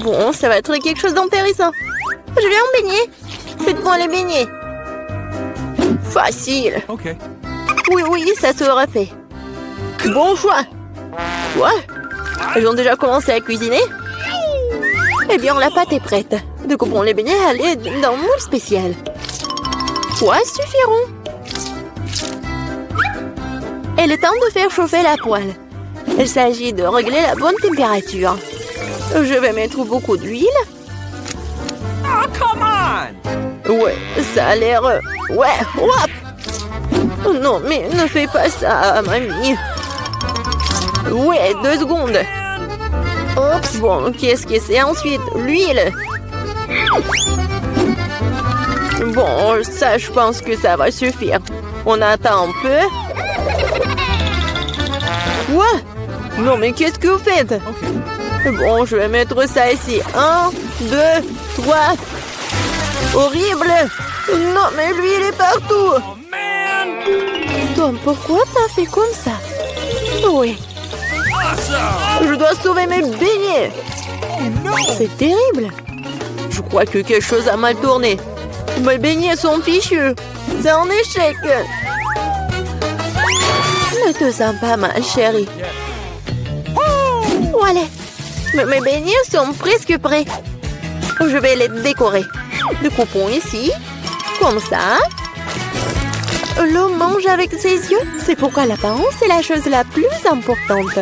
Bon, ça va être quelque chose d'intéressant. Je vais en baigner. Faites-moi les beignets. Facile. Ok. Oui, ça sera fait. Bon choix. Quoi? Elles ont déjà commencé à cuisiner? Eh bien, la pâte est prête. Découpons les beignets à l'aide d'un moule spécial. Quoi suffiront? Il est temps de faire chauffer la poêle. Il s'agit de régler la bonne température. Je vais mettre beaucoup d'huile. Oh, come on! Ouais, ça a l'air... Ouais, hop! Non, mais ne fais pas ça, mamie. Ouais, 2 secondes. Oups, bon, qu'est-ce que c'est ensuite? L'huile. Bon, ça, je pense que ça va suffire. On attend un peu. Quoi? Non, mais qu'est-ce que vous faites? Bon, je vais mettre ça ici. 1, 2, 3. Horrible! Non, mais l'huile est partout! Tom, pourquoi t'as fait comme ça? Oui. Je dois sauver mes beignets! C'est terrible! Je crois que quelque chose a mal tourné. Mes beignets sont fichus. C'est un échec. Ne te sens pas mal, chérie. Voilà. Mes beignets sont presque prêts. Je vais les décorer. Découpons ici. Comme ça. L'homme mange avec ses yeux. C'est pourquoi l'apparence est la chose la plus importante.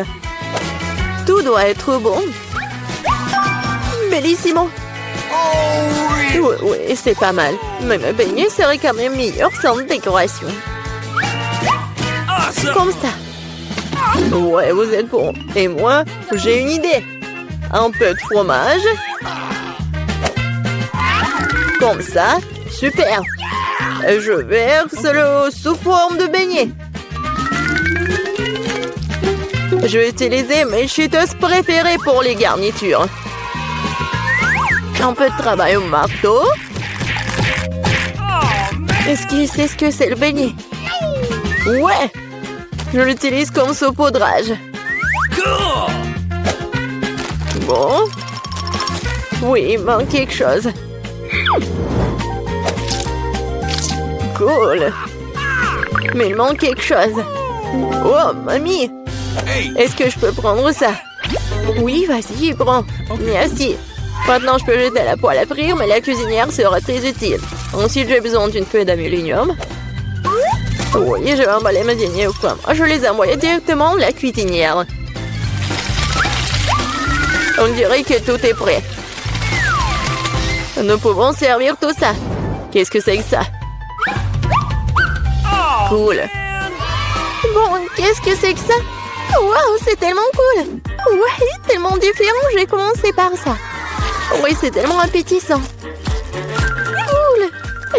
Tout doit être bon. Bellissimo. Oui, c'est pas mal. Mais mes beignets seraient quand même meilleurs sans décoration. Comme ça. Ouais, vous êtes bon. Et moi, j'ai une idée. Un peu de fromage. Comme ça. Super. Je verse le sous forme de beignet. Je vais utiliser mes cheetos préférées pour les garnitures. Un peu de travail au marteau. Est-ce qu'il sait ce que c'est le beignet? Ouais! Je l'utilise comme saupoudrage. Bon. Oui, il manque quelque chose. Cool. Mais il manque quelque chose. Oh, mamie! Est-ce que je peux prendre ça? Oui, vas-y, prends. Merci. Maintenant, je peux jeter la poêle à frire, mais la cuisinière sera très utile. Ensuite, j'ai besoin d'une feuille d'aluminium. Oui, je vais emballer mes beignets au coin. Je les envoie directement à la cuisinière. On dirait que tout est prêt. Nous pouvons servir tout ça. Qu'est-ce que c'est que ça? Cool. Bon, qu'est-ce que c'est que ça? Waouh, c'est tellement cool. Ouais, tellement différent. Je vais commencer par ça. Oui, c'est tellement appétissant. Cool.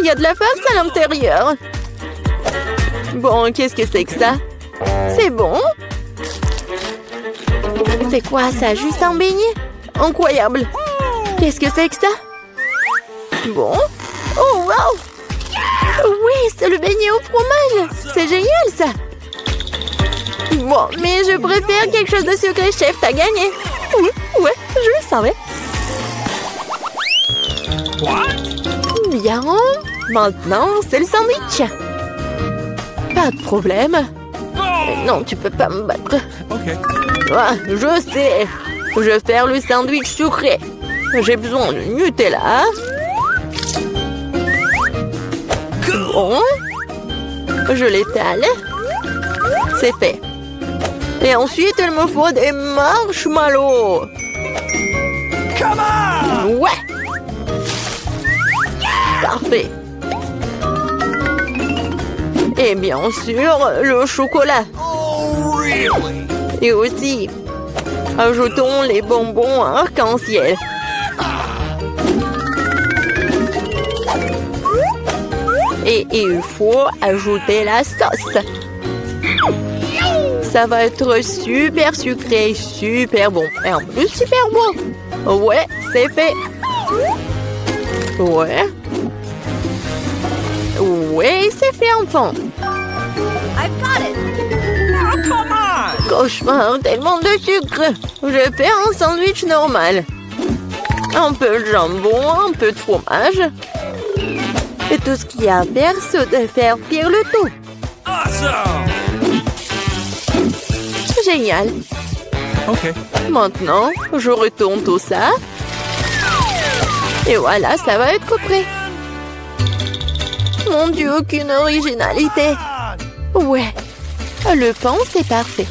Il y a de la farce à l'intérieur. Bon, qu'est-ce que c'est que ça? C'est bon. C'est quoi ça? Juste un beignet? Incroyable. Qu'est-ce que c'est que ça? Bon. Oh, wow. Oui, c'est le beignet au fromage. C'est génial, ça. Bon, mais je préfère quelque chose de sucré, chef. T'as gagné. Oui, ouais, je le savais. Bien. Maintenant, c'est le sandwich. Pas de problème. Non, tu peux pas me battre. Ah, je sais. Je vais faire le sandwich sucré. J'ai besoin de Nutella. Bon. Je l'étale. C'est fait. Et ensuite, il me faut des marshmallows. Ouais. Parfait. Et bien sûr, le chocolat. Et aussi, ajoutons les bonbons arc-en-ciel. Et il faut ajouter la sauce. Ça va être super sucré, super bon. Et en plus, super bon. Ouais, c'est fait. Ouais. Ouais, c'est fait, enfant. I've got it. Oh, come on. Cauchemar, tellement de sucre. Je vais faire un sandwich normal. Un peu de jambon, un peu de fromage. Et tout ce qu'il y a à faire, c'est de faire cuire le tout. Génial. Ok. Maintenant, je retourne tout ça. Et voilà, ça va être prêt. Mon Dieu, aucune originalité. Ouais, le pain, c'est parfait.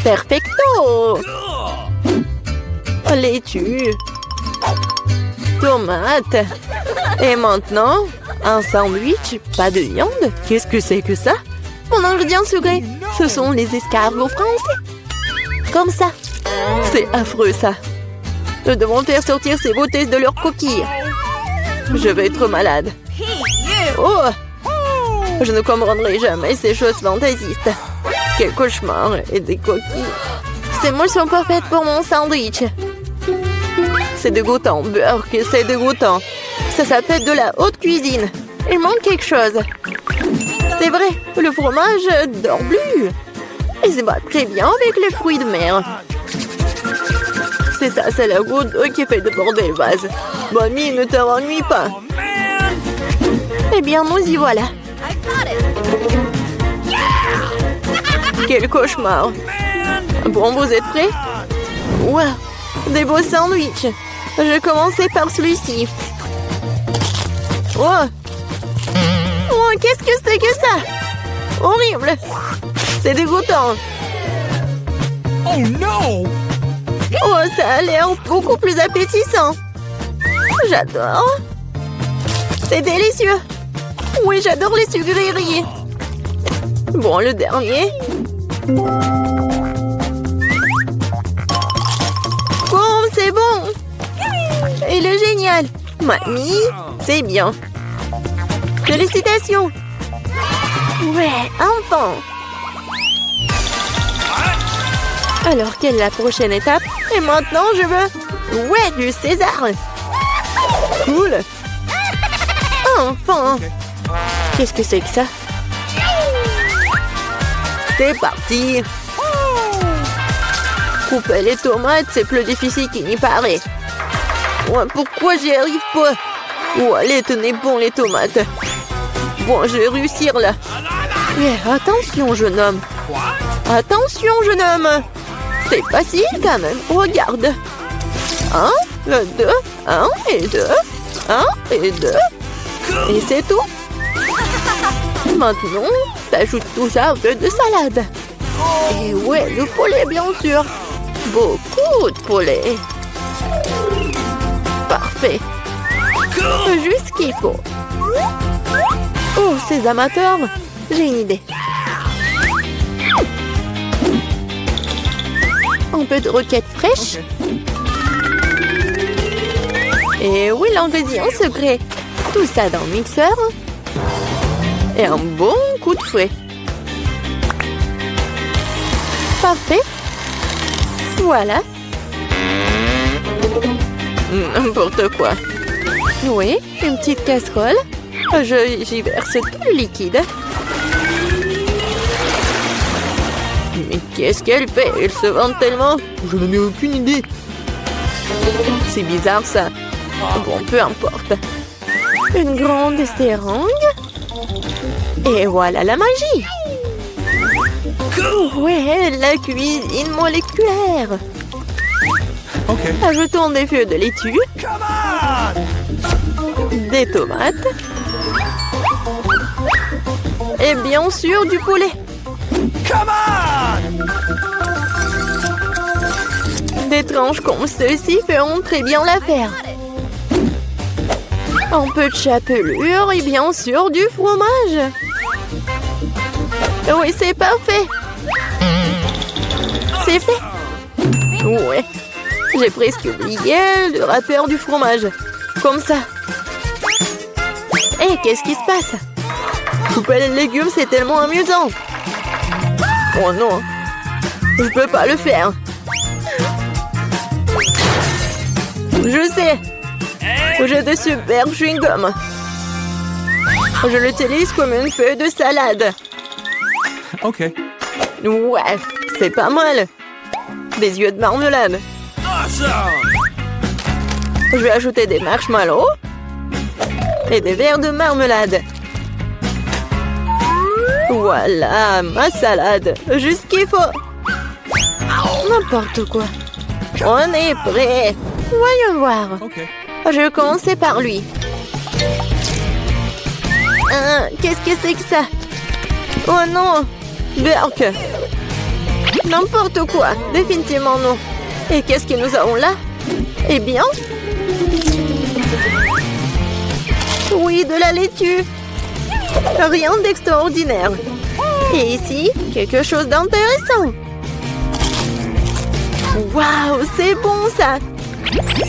Perfecto. Laitue. Tomate. Et maintenant, un sandwich, pas de viande. Qu'est-ce que c'est que ça? Mon ingrédient secret, ce sont les escargots français. Comme ça. C'est affreux, ça. Nous devons faire sortir ces beautés de leurs coquilles. Je vais être malade. Oh! Je ne comprendrai jamais ces choses fantaisistes. Quel cauchemar et des coquilles. Ces moules sont pas faites pour mon sandwich. C'est dégoûtant, Burke, c'est dégoûtant. Ça s'appelle de la haute cuisine. Il manque quelque chose. C'est vrai, le fromage dort bleu. Et c'est pas très bien avec les fruits de mer. C'est ça, c'est la goutte d'eau qui fait déborder le vase. Mamie, ne t'ennuie pas. Eh bien, nous y voilà. Quel cauchemar. Bon, vous êtes prêts? Wow, des beaux sandwichs. Je vais commencer par celui-ci. Oh, oh, qu'est-ce que c'est que ça? Horrible. C'est dégoûtant. Oh non! Oh, ça a l'air beaucoup plus appétissant. J'adore. C'est délicieux. Oui, j'adore les sucreries. Bon, le dernier. Oh, c'est bon. Il est génial. Mamie, c'est bien. Félicitations. Ouais, enfin. Alors, quelle est la prochaine étape? Et maintenant, je veux... Ouais, du César. Cool. Enfin. Qu'est-ce que c'est que ça? C'est parti. Couper les tomates, c'est plus difficile qu'il n'y paraît. Ouais, pourquoi j'y arrive pas? Oh, allez, tenez bon les tomates. Bon, je vais réussir là. Yeah, attention, jeune homme. Attention, jeune homme. C'est facile quand même. Regarde. 1, 2, 1 et 2. 1 et 2. Et c'est tout. Maintenant, t'ajoutes tout ça à un peu de salade. Et ouais, le poulet, bien sûr. Beaucoup de poulet. Parfait. Juste ce qu'il faut. Oh, ces amateurs. J'ai une idée. Un peu de roquette fraîche. Et oui, l'ingrédient secret. Tout ça dans le mixeur. Et un bon coup de fouet. Parfait. Voilà. N'importe quoi. Oui, une petite casserole. J'y verse tout le liquide. Mais qu'est-ce qu'elle fait? Elle se vante tellement. Je n'en ai aucune idée. C'est bizarre ça. Bon, peu importe. Une grande seringue. Et voilà la magie. Ouais, la cuisine moléculaire. Okay. Ajoutons des feuilles de laitue. Des tomates. Et bien sûr du poulet. Des tranches comme ceci feront très bien l'affaire. Un peu de chapelure et bien sûr du fromage. Oui, c'est parfait. C'est fait. Ouais. J'ai presque oublié le rappeur du fromage. Comme ça. Hé, qu'est-ce qui se passe? Couper les légumes, c'est tellement amusant. Oh non. Je peux pas le faire. Je sais. J'ai de super chewing-gum. Je l'utilise comme une feuille de salade. Ok. Ouais, c'est pas mal. Des yeux de marmelade. Je vais ajouter des marshmallows et des verres de marmelade. Voilà, ma salade. Juste ce qu'il faut. N'importe quoi. On est prêt. Voyons voir. Okay. Je vais commencer par lui. Qu'est-ce que c'est que ça? Oh non! Burk! N'importe quoi! Définitivement non! Et qu'est-ce que nous avons là? Eh bien... Oui, de la laitue! Rien d'extraordinaire! Et ici, quelque chose d'intéressant! Waouh! C'est bon ça!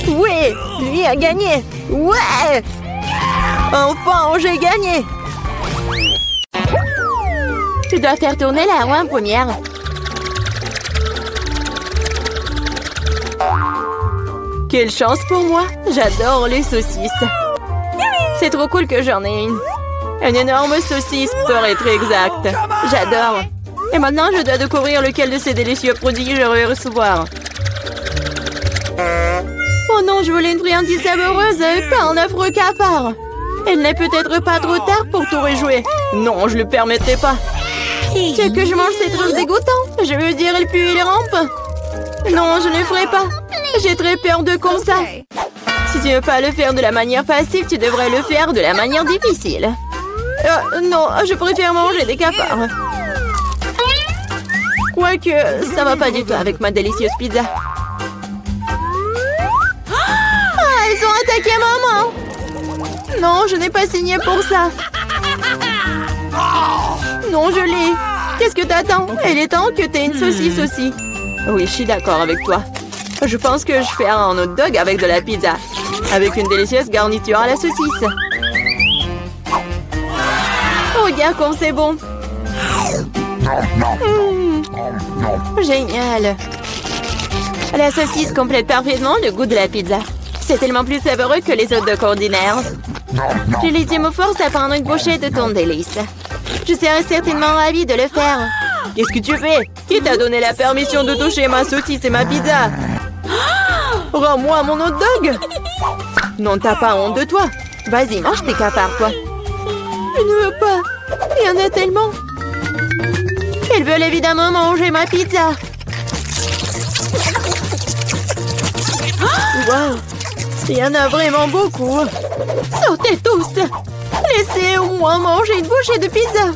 Oui! Lui a gagné! Ouais! Enfin, j'ai gagné! Tu dois faire tourner la roue en première. Quelle chance pour moi! J'adore les saucisses. C'est trop cool que j'en ai une. Une énorme saucisse, pour être exact. J'adore. Et maintenant, je dois découvrir lequel de ces délicieux produits je vais recevoir. Oh non, je voulais une friandise savoureuse et pas un affreux cafard. Il n'est peut-être pas trop tard pour tout rejouer. Non, je le permettrai pas. Tu veux que je mange ces trucs dégoûtants? Je veux dire, il pue et il rampe. Non, je ne le ferai pas. J'ai très peur de comme ça. Si tu ne veux pas le faire de la manière facile, tu devrais le faire de la manière difficile. Non, je préfère manger des cafards. Quoique, ça va pas du tout avec ma délicieuse pizza. Ah, ils ont attaqué maman! Non, je n'ai pas signé pour ça. Non, je l'ai. Qu'est-ce que t'attends? Il est temps que t'aies une saucisse aussi. Oui, je suis d'accord avec toi. Je pense que je ferai un hot dog avec de la pizza. Avec une délicieuse garniture à la saucisse. Regarde comme c'est bon. Génial. La saucisse complète parfaitement le goût de la pizza. C'est tellement plus savoureux que les hot dogs ordinaires. Julie me force à prendre une bouchée de ton délice. Je serais certainement ravie de le faire. Qu'est-ce que tu fais? Qui t'a donné la permission de toucher ma saucisse et ma pizza? Rends-moi mon hot dog! Non, t'as pas honte de toi. Vas-y, mange tes cafards, toi. Je ne veux pas. Il y en a tellement. Ils veulent évidemment manger ma pizza. Wow. Il y en a vraiment beaucoup. Sortez tous. Laissez au moins manger une bouchée de pizza.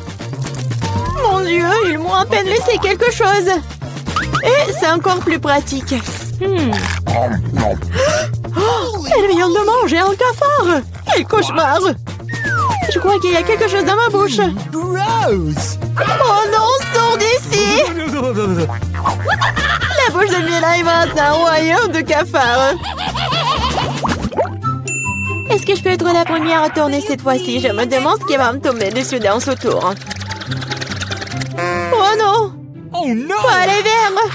Mon Dieu, ils m'ont à peine laissé quelque chose. Et c'est encore plus pratique. Oh, elle vient de manger un cafard. Quel cauchemar. Je crois qu'il y a quelque chose dans ma bouche. Gross! Oh non, sors d'ici. La bouche de Mila est maintenant un royaume de cafards. Est-ce que je peux être la première à tourner cette fois-ci? Je me demande ce qui va me tomber dessus dans ce tour. Oh non! Oh no! Pas les verres!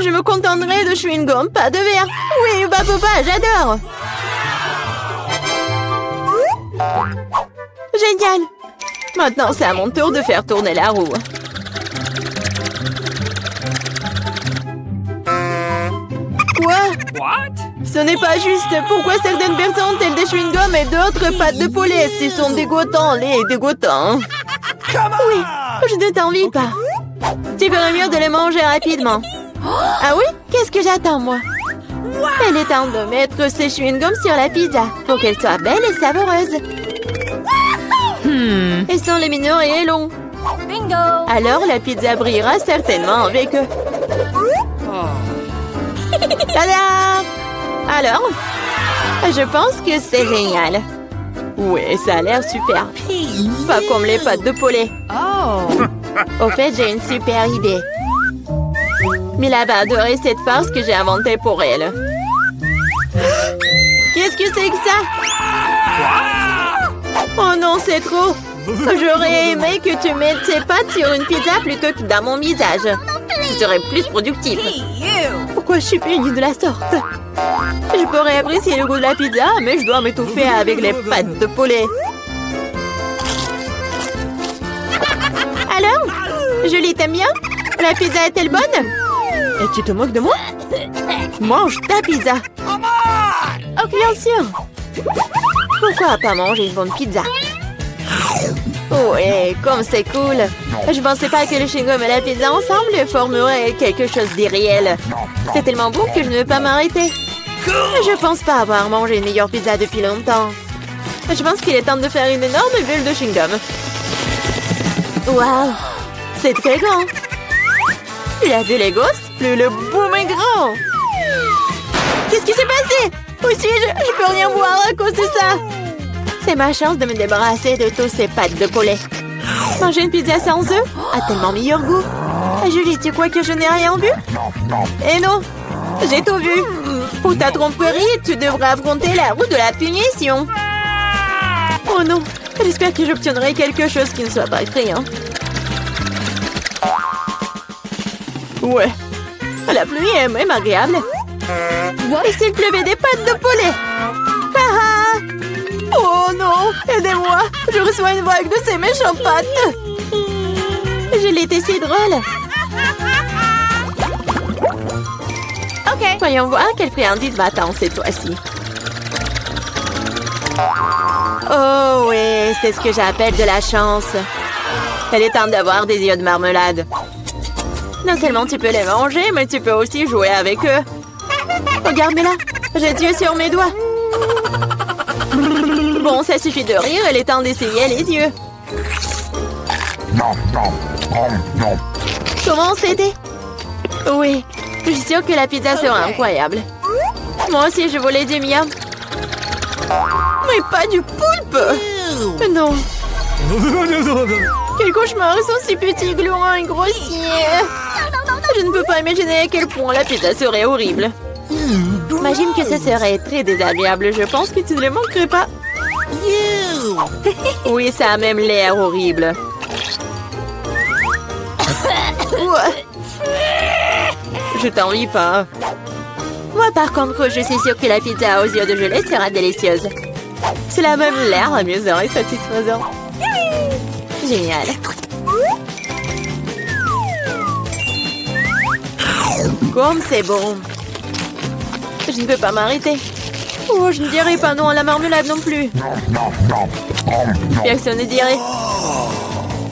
Je me contenterai de chewing-gum, pas de verre. Oui, bah papa, j'adore. Génial! Maintenant, c'est à mon tour de faire tourner la roue. Quoi? What? Ce n'est pas juste. Pourquoi certaines personnes ont-elles des chewing-gums et d'autres pâtes de poulet? Ils sont dégoûtants, les dégoûtants. Oui, je ne t'envie pas. Tu ferais mieux de les manger rapidement. Ah oui? Qu'est-ce que j'attends, moi? Il est temps de mettre ces chewing-gums sur la pizza pour qu'elle soit belle et savoureuse. Ils sont lumineux et longs. Bingo! Alors la pizza brillera certainement avec eux. Tada! Alors? Je pense que c'est génial. Oui, ça a l'air super. Pas comme les pâtes de poulet. Au fait, j'ai une super idée. Mila va adorer cette farce que j'ai inventée pour elle. Qu'est-ce que c'est que ça? Oh non, c'est trop. J'aurais aimé que tu mettes tes pâtes sur une pizza plutôt que dans mon visage. Ce serait plus productif. Pourquoi je suis punie de la sorte? Je pourrais apprécier le goût de la pizza, mais je dois m'étouffer avec les pâtes de poulet. Alors? Julie, t'aimes bien? La pizza est-elle bonne? Et tu te moques de moi? Mange ta pizza. Oh, bien sûr. Pourquoi pas manger une bonne pizza? Ouais, comme c'est cool. Je pensais pas que le chewing-gum et la pizza ensemble formeraient quelque chose d'irréel. C'est tellement bon que je ne veux pas m'arrêter. Je pense pas avoir mangé une meilleure pizza depuis longtemps. Je pense qu'il est temps de faire une énorme bulle de chewing-gum. Waouh, c'est très grand. Plus la bulle est grosse, plus le boom est grand. Qu'est-ce qui s'est passé? Où suis-je? Je peux rien voir à cause de ça. C'est ma chance de me débarrasser de tous ces pâtes de poulet. Manger une pizza sans œufs a tellement meilleur goût. Julie, tu crois que je n'ai rien vu? Eh non, j'ai tout vu. Pour ta tromperie, tu devrais affronter la roue de la punition. Oh non, j'espère que j'obtiendrai quelque chose qui ne soit pas effrayant. Ouais, la pluie est même agréable. Et s'il pleuvait des pâtes de poulet? Ah! Oh non, aidez-moi, je reçois une vague de ces méchantes pâtes. Je l'étais si drôle. Ok. Voyons voir quelle friandise va-t-on cette fois-ci. Oh oui, c'est ce que j'appelle de la chance. Elle est temps d'avoir des yeux de marmelade. Non seulement tu peux les manger, mais tu peux aussi jouer avec eux. Regarde-moi là, j'ai des yeux sur mes doigts. Bon, ça suffit de rire, il est temps d'essayer les yeux. Comment c'était? Oui, je suis sûre que la pizza sera incroyable. Moi aussi, je voulais du miam. Mais pas du poulpe! Non. Quel cauchemar, ils sont si petits, gluants et grossiers. Je ne peux pas imaginer à quel point la pizza serait horrible. Imagine que ce serait très désagréable. Je pense que tu ne le manquerais pas. Oui, ça a même l'air horrible. Je t'envie pas. Moi, par contre, je suis sûre que la pizza aux yeux de gelée sera délicieuse. Cela a même l'air amusant et satisfaisant. Génial. Comme c'est bon. Je ne peux pas m'arrêter. Oh, je ne dirai pas non à la marmelade non plus. Personne ne dirait.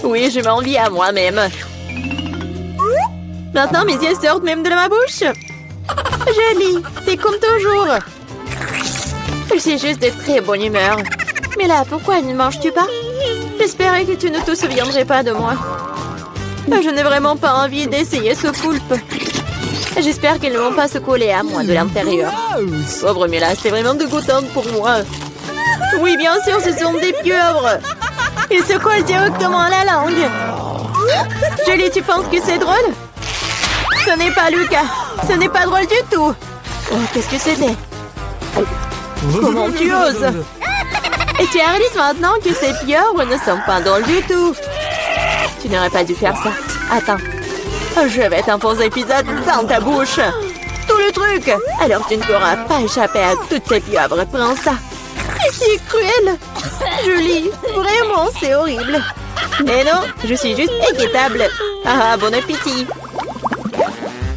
Oui, je m'envie à moi-même. Maintenant, mes yeux sortent même de ma bouche. Jolie, t'es comme toujours. Je suis juste de très bonne humeur. Mais là, pourquoi ne manges-tu pas? J'espérais que tu ne te souviendrais pas de moi. Je n'ai vraiment pas envie d'essayer ce poulpe. J'espère qu'ils ne vont pas se coller à moi de l'intérieur. Pauvre Mila, c'est vraiment dégoûtant pour moi. Oui, bien sûr, ce sont des pieuvres. Ils se collent directement à la langue. Jolie, tu penses que c'est drôle? Ce n'est pas Lucas. Ce n'est pas drôle du tout. Oh, qu'est-ce que c'était? Comment tu oses? Et tu réalises maintenant que ces pieuvres ne sont pas drôles du tout. Tu n'aurais pas dû faire ça. Attends. Je vais t'imposer pizza dans ta bouche. Tout le truc. Alors tu ne pourras pas échapper à toutes ces pieuvres. Prends ça. C'est cruel. Julie, vraiment, c'est horrible. Mais non, je suis juste équitable. Ah, bon appétit.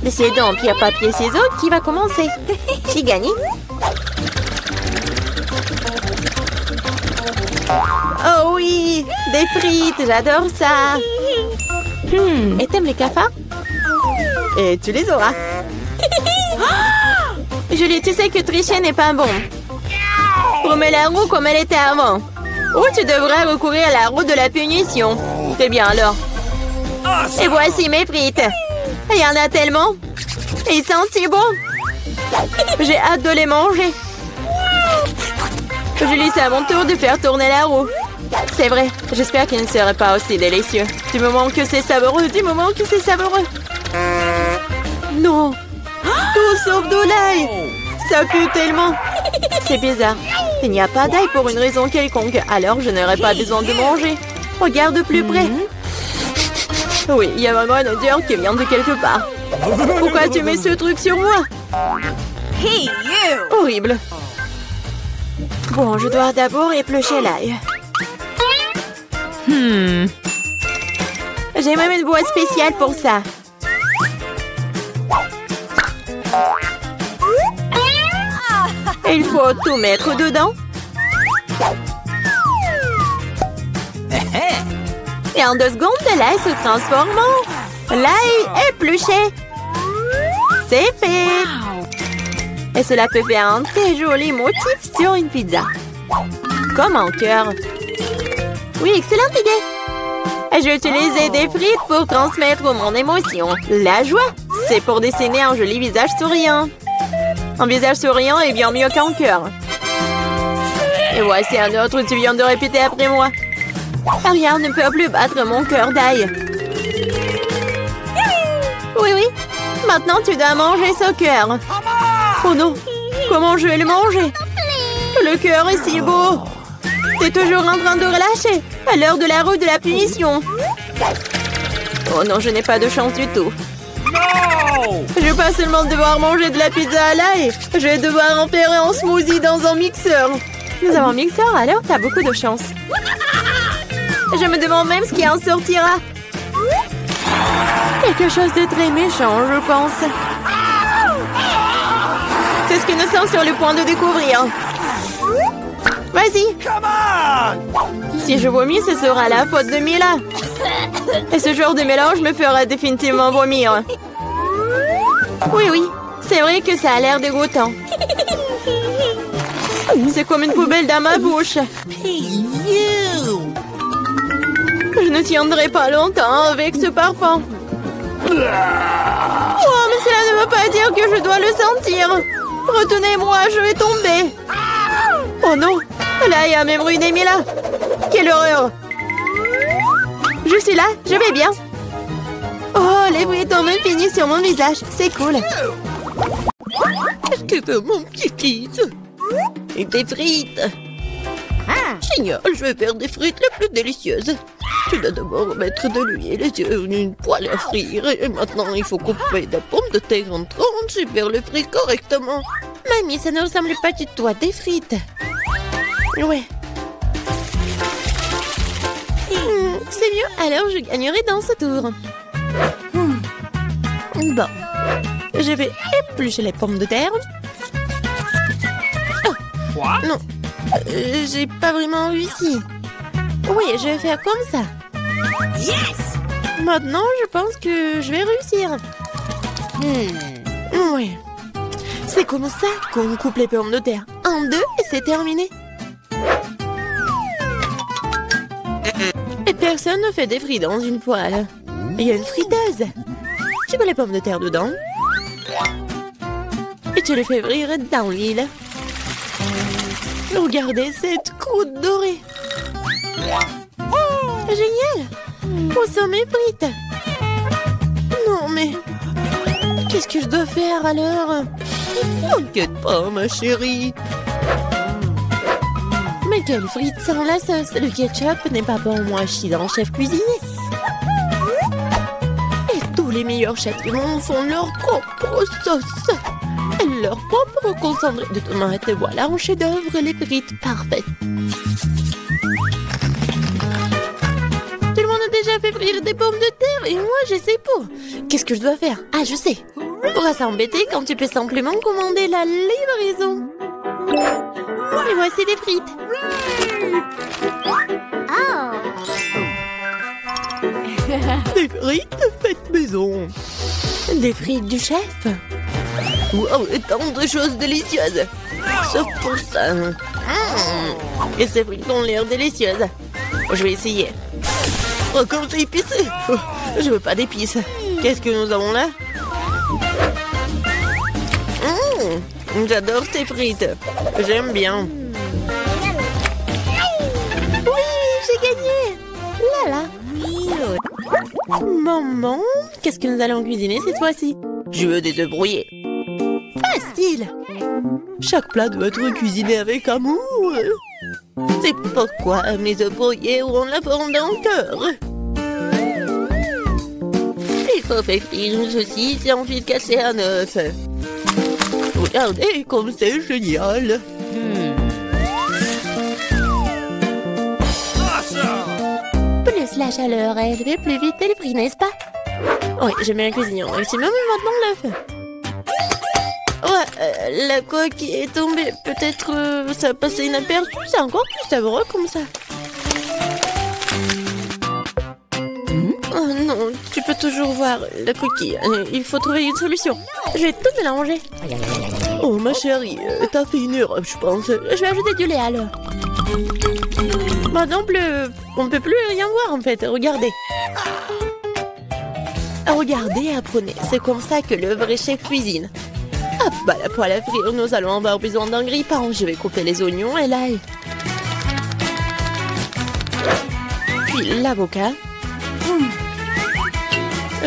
Décidons, pierre, papier, ciseaux, qui va commencer? J'ai gagné. Oh oui, des frites, j'adore ça. Et t'aimes les cafards? Et tu les auras. Julie, tu sais que tricher n'est pas bon. Remets la roue comme elle était avant. Ou tu devrais recourir à la roue de la punition. C'est bien alors. Et voici mes frites. Il y en a tellement. Ils sentent si bon. J'ai hâte de les manger. Julie, c'est à mon tour de faire tourner la roue. C'est vrai, j'espère qu'il ne serait pas aussi délicieux. Du moment que c'est savoureux, du moment que c'est savoureux. Non. Tout sauf de l'ail. Ça pue tellement. C'est bizarre. Il n'y a pas d'ail pour une raison quelconque. Alors je n'aurais pas besoin de manger. Regarde de plus près. Oui, il y a vraiment une odeur qui vient de quelque part. Pourquoi tu mets ce truc sur moi? Hey, you! Horrible. Bon, je dois d'abord éplucher l'ail. J'ai même une boîte spéciale pour ça. Il faut tout mettre dedans. Et en 2 secondes, l'ail se transforme en l'ail épluché. C'est fait. Et cela peut faire un très joli motif sur une pizza. Comme un cœur. Oui, excellente idée. Et je vais utiliser des frites pour transmettre mon émotion. La joie, c'est pour dessiner un joli visage souriant. Un visage souriant est bien mieux qu'un cœur. Et voici un autre, tu viens de répéter après moi. Rien ne peut plus battre mon cœur d'ail. Oui, oui. Maintenant, tu dois manger ce cœur. Oh non. Comment je vais le manger? Le cœur est si beau. T'es toujours en train de relâcher. À l'heure de la roue de la punition. Oh non, je n'ai pas de chance du tout. Je vais pas seulement devoir manger de la pizza à l'ail. Je vais devoir en faire un smoothie dans un mixeur. Nous avons un mixeur, alors t'as beaucoup de chance. Je me demande même ce qui en sortira. Quelque chose de très méchant, je pense. C'est ce que nous sommes sur le point de découvrir. Vas-y. Si je vomis, ce sera la faute de Mila. Et ce genre de mélange me fera définitivement vomir. Oui, oui. C'est vrai que ça a l'air dégoûtant. C'est comme une poubelle dans ma bouche. Je ne tiendrai pas longtemps avec ce parfum. Oh, mais cela ne veut pas dire que je dois le sentir. Retenez-moi, je vais tomber. Oh non, là, il a même ruiné Mila. Quelle horreur. Je suis là, je vais bien. Oh, les frites ont même fini sur mon visage. C'est cool. Qu'est-ce que veut mon petit-fils? Des frites. Génial, je vais faire des frites les plus délicieuses. Tu dois d'abord mettre de l'huile sur une poêle à frire. Et maintenant, il faut couper des pommes de terre en tranches et faire les frites correctement. Mamie, ça ne ressemble pas du tout à des frites. Ouais. C'est mieux, alors je gagnerai dans ce tour. Bon. Je vais éplucher les pommes de terre. Oh, non. J'ai pas vraiment réussi. Oui, je vais faire comme ça. Yes! Maintenant, je pense que je vais réussir. Oui. C'est comme ça qu'on coupe les pommes de terre. En 2 et c'est terminé. Et personne ne fait des frites dans une poêle. Il y a une friteuse. Tu mets les pommes de terre dedans. Et tu les fais frire dans l'huile. Regardez cette croûte dorée. Génial! Où sont mes frites? Non, mais... qu'est-ce que je dois faire alors? T'inquiète pas, ma chérie. Mais quelle frite sans la sauce? Le ketchup n'est pas bon, moi je suis un chef cuisinier. Et tous les meilleurs chefs du monde font leur propre sauce. Leur propre concentré de tomates. Et voilà un chef-d'œuvre, les frites parfaites. Tout le monde a déjà fait frire des pommes de terre et moi je sais pas. Qu'est-ce que je dois faire? Ah, je sais. Pourra s'embêter quand tu peux simplement commander la livraison. Et voici des frites. Des frites faites maison. Des frites du chef. Wow, tant de choses délicieuses. Sauf pour ça. Et ces frites ont l'air délicieuses. Je vais essayer. Oh, comme c'est épicé. Je veux pas d'épices. Qu'est-ce que nous avons là? J'adore ces frites. J'aime bien. Oui, j'ai gagné. Là, là. Maman, qu'est-ce que nous allons cuisiner cette fois-ci? Je veux des œufs brouillés. Facile. Chaque plat doit être cuisiné avec amour. C'est pourquoi mes œufs brouillés auront la forme d'un cœur. Il faut faire frire une saucisse et ensuite casser un œuf. Regardez comme c'est génial. Plus la chaleur élevée, plus vite elle brille, n'est-ce pas? Oui, j'aime bien cuisiner. C'est même maintenant l'œuf. Ouais, la coque est tombée. Peut-être ça a passé inaperçu. C'est encore plus savoureux comme ça. Oh non, tu peux toujours voir la coquille. Il faut trouver une solution. Je vais tout mélanger. Oh ma chérie, t'as fait une erreur, je pense. Je vais ajouter du lait alors. Maintenant, on peut plus rien voir en fait. Regardez. Regardez et apprenez. C'est comme ça que le vrai chef cuisine. Hop, bah la poêle à frire, nous allons avoir besoin d'un grille-pain. Je vais couper les oignons et l'ail. Puis l'avocat.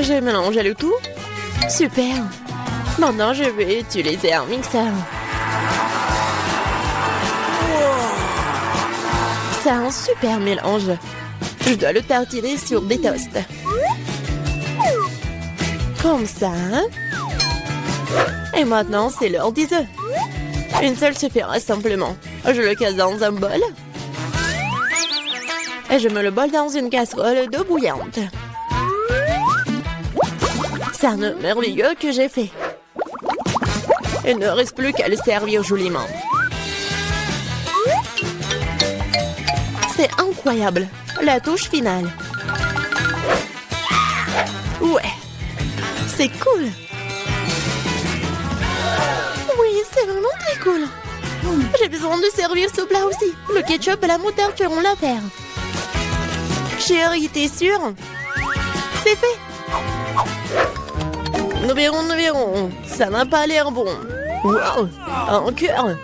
J'ai mélangé le tout. Super. Maintenant, je vais utiliser un mixeur. C'est un super mélange. Je dois le tartiner sur des toasts. Comme ça. Et maintenant, c'est l'heure des œufs. Une seule suffira simplement. Je le casse dans un bol. Et je mets le bol dans une casserole d'eau bouillante. C'est un œuf merveilleux que j'ai fait. Il ne reste plus qu'à le servir joliment. C'est incroyable. La touche finale. Ouais. C'est cool. Oui, c'est vraiment très cool. J'ai besoin de servir ce plat aussi. Le ketchup et la moutarde feront l'affaire. Chérie, t'es sûre? C'est fait. Nous verrons. Ça n'a pas l'air bon. Wow, un cœur.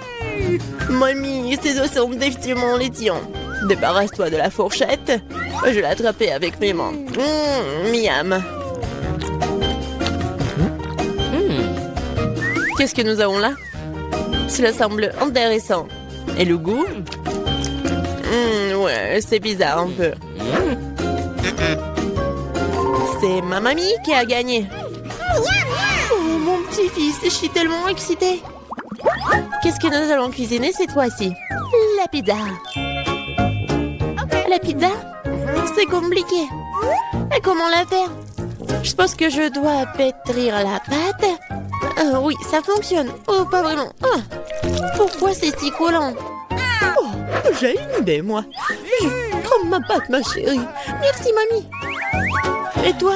Mamie, ces os sont définitivement laitillants. Débarrasse-toi de la fourchette. Je vais l'attraper avec mes mains. Miam. Qu'est-ce que nous avons là? Cela semble intéressant. Et le goût? Ouais, c'est bizarre un peu. C'est ma mamie qui a gagné. Oh, mon petit-fils, je suis tellement excitée. Qu'est-ce que nous allons cuisiner cette fois-ci? La pizza. La pizza? C'est compliqué. Et comment la faire? Je pense que je dois pétrir la pâte. Oui, ça fonctionne. Oh, pas vraiment. Pourquoi c'est si collant? Oh, j'ai une idée, moi. Prends ma pâte, ma chérie. Merci, mamie. Et toi?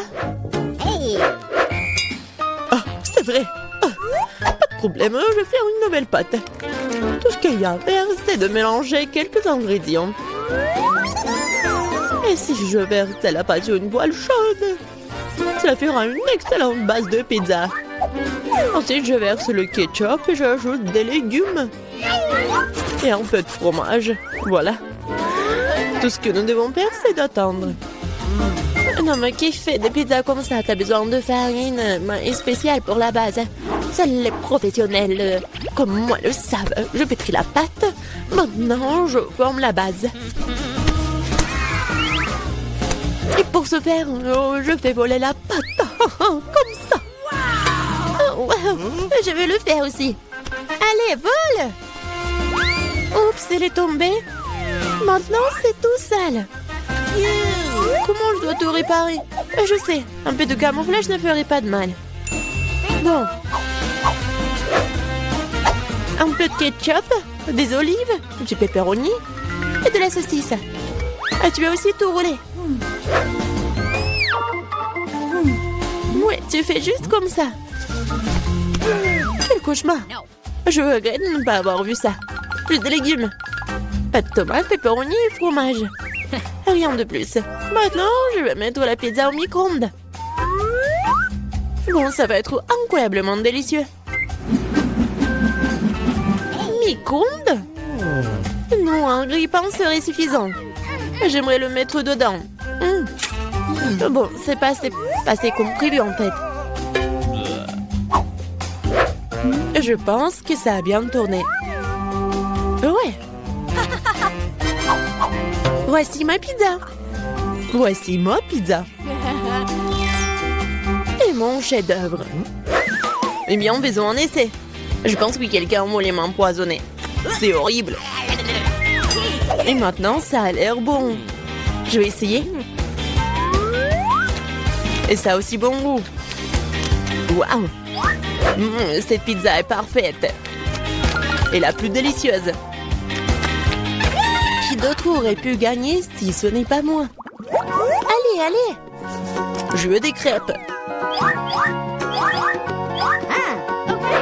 C'est vrai. Pas de problème, je vais faire une nouvelle pâte. Tout ce qu'il y a à faire, c'est de mélanger quelques ingrédients. Et si je verse la pâte sur une poêle chaude, cela fera une excellente base de pizza. Ensuite, je verse le ketchup et j'ajoute des légumes. Et un peu de fromage. Voilà. Tout ce que nous devons faire, c'est d'attendre. Non, mais qui fait des pizzas comme ça? T'as besoin de farine spéciale pour la base. Seuls les professionnels comme moi le savent. Je pétris la pâte. Maintenant, je forme la base. Et pour ce faire, je fais voler la pâte. Comme ça. Wow. Je vais le faire aussi. Allez, vole! Oups, elle est tombée. Maintenant, c'est tout sale. Comment je dois tout réparer? Je sais, un peu de camouflage ne ferait pas de mal. Bon. Un peu de ketchup, des olives, du pepperoni et de la saucisse. Ah, tu as aussi tout roulé. Ouais, tu fais juste comme ça. Quel cauchemar. Je regrette de ne pas avoir vu ça. Plus de légumes. Pas de tomates, pepperoni et fromage. Rien de plus. Maintenant, je vais mettre la pizza au micro-ondes. Bon, ça va être incroyablement délicieux. Micro-ondes? Non, un grille-pain serait suffisant. J'aimerais le mettre dedans. Bon, c'est passé comme prévu en fait. Je pense que ça a bien tourné. Ouais. Voici ma pizza. Voici ma pizza. Et mon chef-d'œuvre. Eh bien, faisons un essai. Je pense que quelqu'un a les mains empoisonnées. C'est horrible. Et maintenant, ça a l'air bon. Je vais essayer. Et ça a aussi bon goût. Waouh! Cette pizza est parfaite. Et la plus délicieuse. Qui d'autre aurait pu gagner si ce n'est pas moi? Allez, allez! Je veux des crêpes.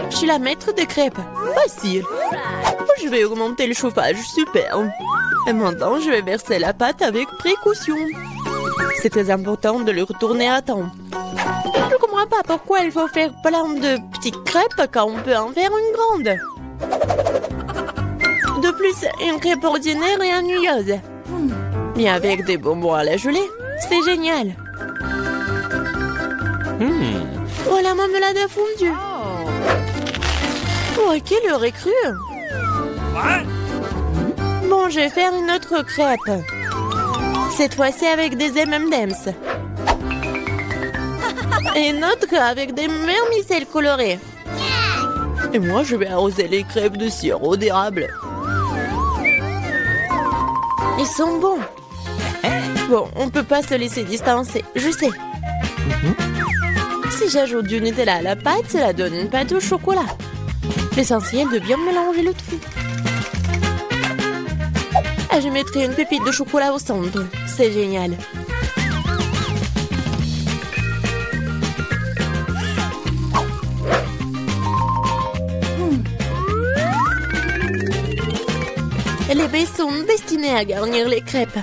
Je suis la maître des crêpes. Facile. Je vais augmenter le chauffage. Super. Et maintenant, je vais verser la pâte avec précaution. C'est très important de le retourner à temps. Je ne comprends pas pourquoi il faut faire plein de petites crêpes quand on peut en faire une grande. De plus, une crêpe ordinaire et ennuyeuse. Mais avec des bonbons à la gelée, c'est génial. Oh, la marmelade a fondu. Oh, qui l'aurait cru? Bon, je vais faire une autre crêpe. Cette fois-ci avec des M&M's. Et une autre avec des vermicelles colorées. Et moi, je vais arroser les crêpes de sirop d'érable. Ils sont bons. Bon, on peut pas se laisser distancer, je sais. Si j'ajoute du Nutella à la pâte, cela donne une pâte au chocolat. L'essentiel de bien mélanger le tout. Ah, je mettrai une pépite de chocolat au centre. C'est génial. Les baies sont destinées à garnir les crêpes.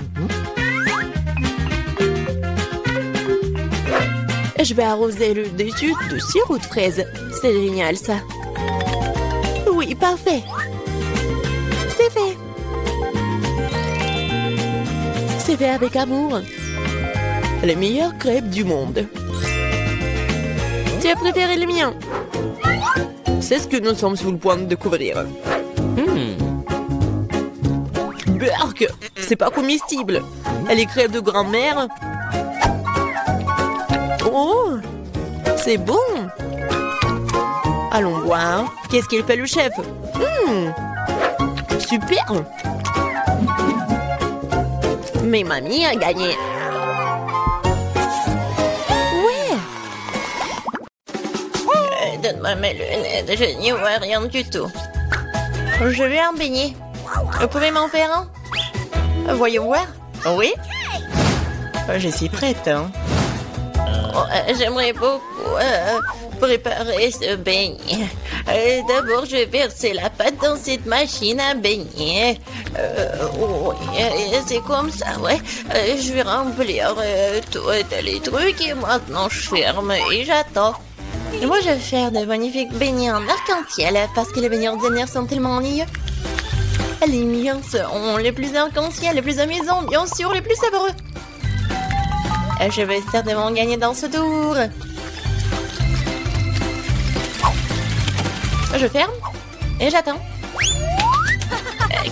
Je vais arroser le dessus de sirop de fraise. C'est génial, ça. Oui, parfait. C'est fait. C'est fait avec amour. Les meilleures crêpes du monde. Tu as préféré les miens? C'est ce que nous sommes sur le point de découvrir. Berk, c'est pas comestible. Les crêpes de grand-mère. Oh, c'est bon. Allons voir. Qu'est-ce qu'il fait le chef? Super. Mais mamie a gagné. Ouais. Donne-moi mes lunettes, je n'y vois rien du tout. Je vais en baigner. Vous pouvez m'en faire un? Voyons voir. Oui. Je suis prête. Hein. J'aimerais beaucoup préparer ce beignet. D'abord, je vais verser la pâte dans cette machine à beignet. C'est comme ça, ouais. Je vais remplir tous les trucs et maintenant je ferme et j'attends. Et moi, je vais faire de magnifiques beignets en arc-en-ciel parce que les beignets ordinaires sont tellement ennuyeux. Les miens seront les plus arc-en-ciel, les plus amusants, bien sûr, les plus savoureux. Je vais certainement gagner dans ce tour. Je ferme et j'attends.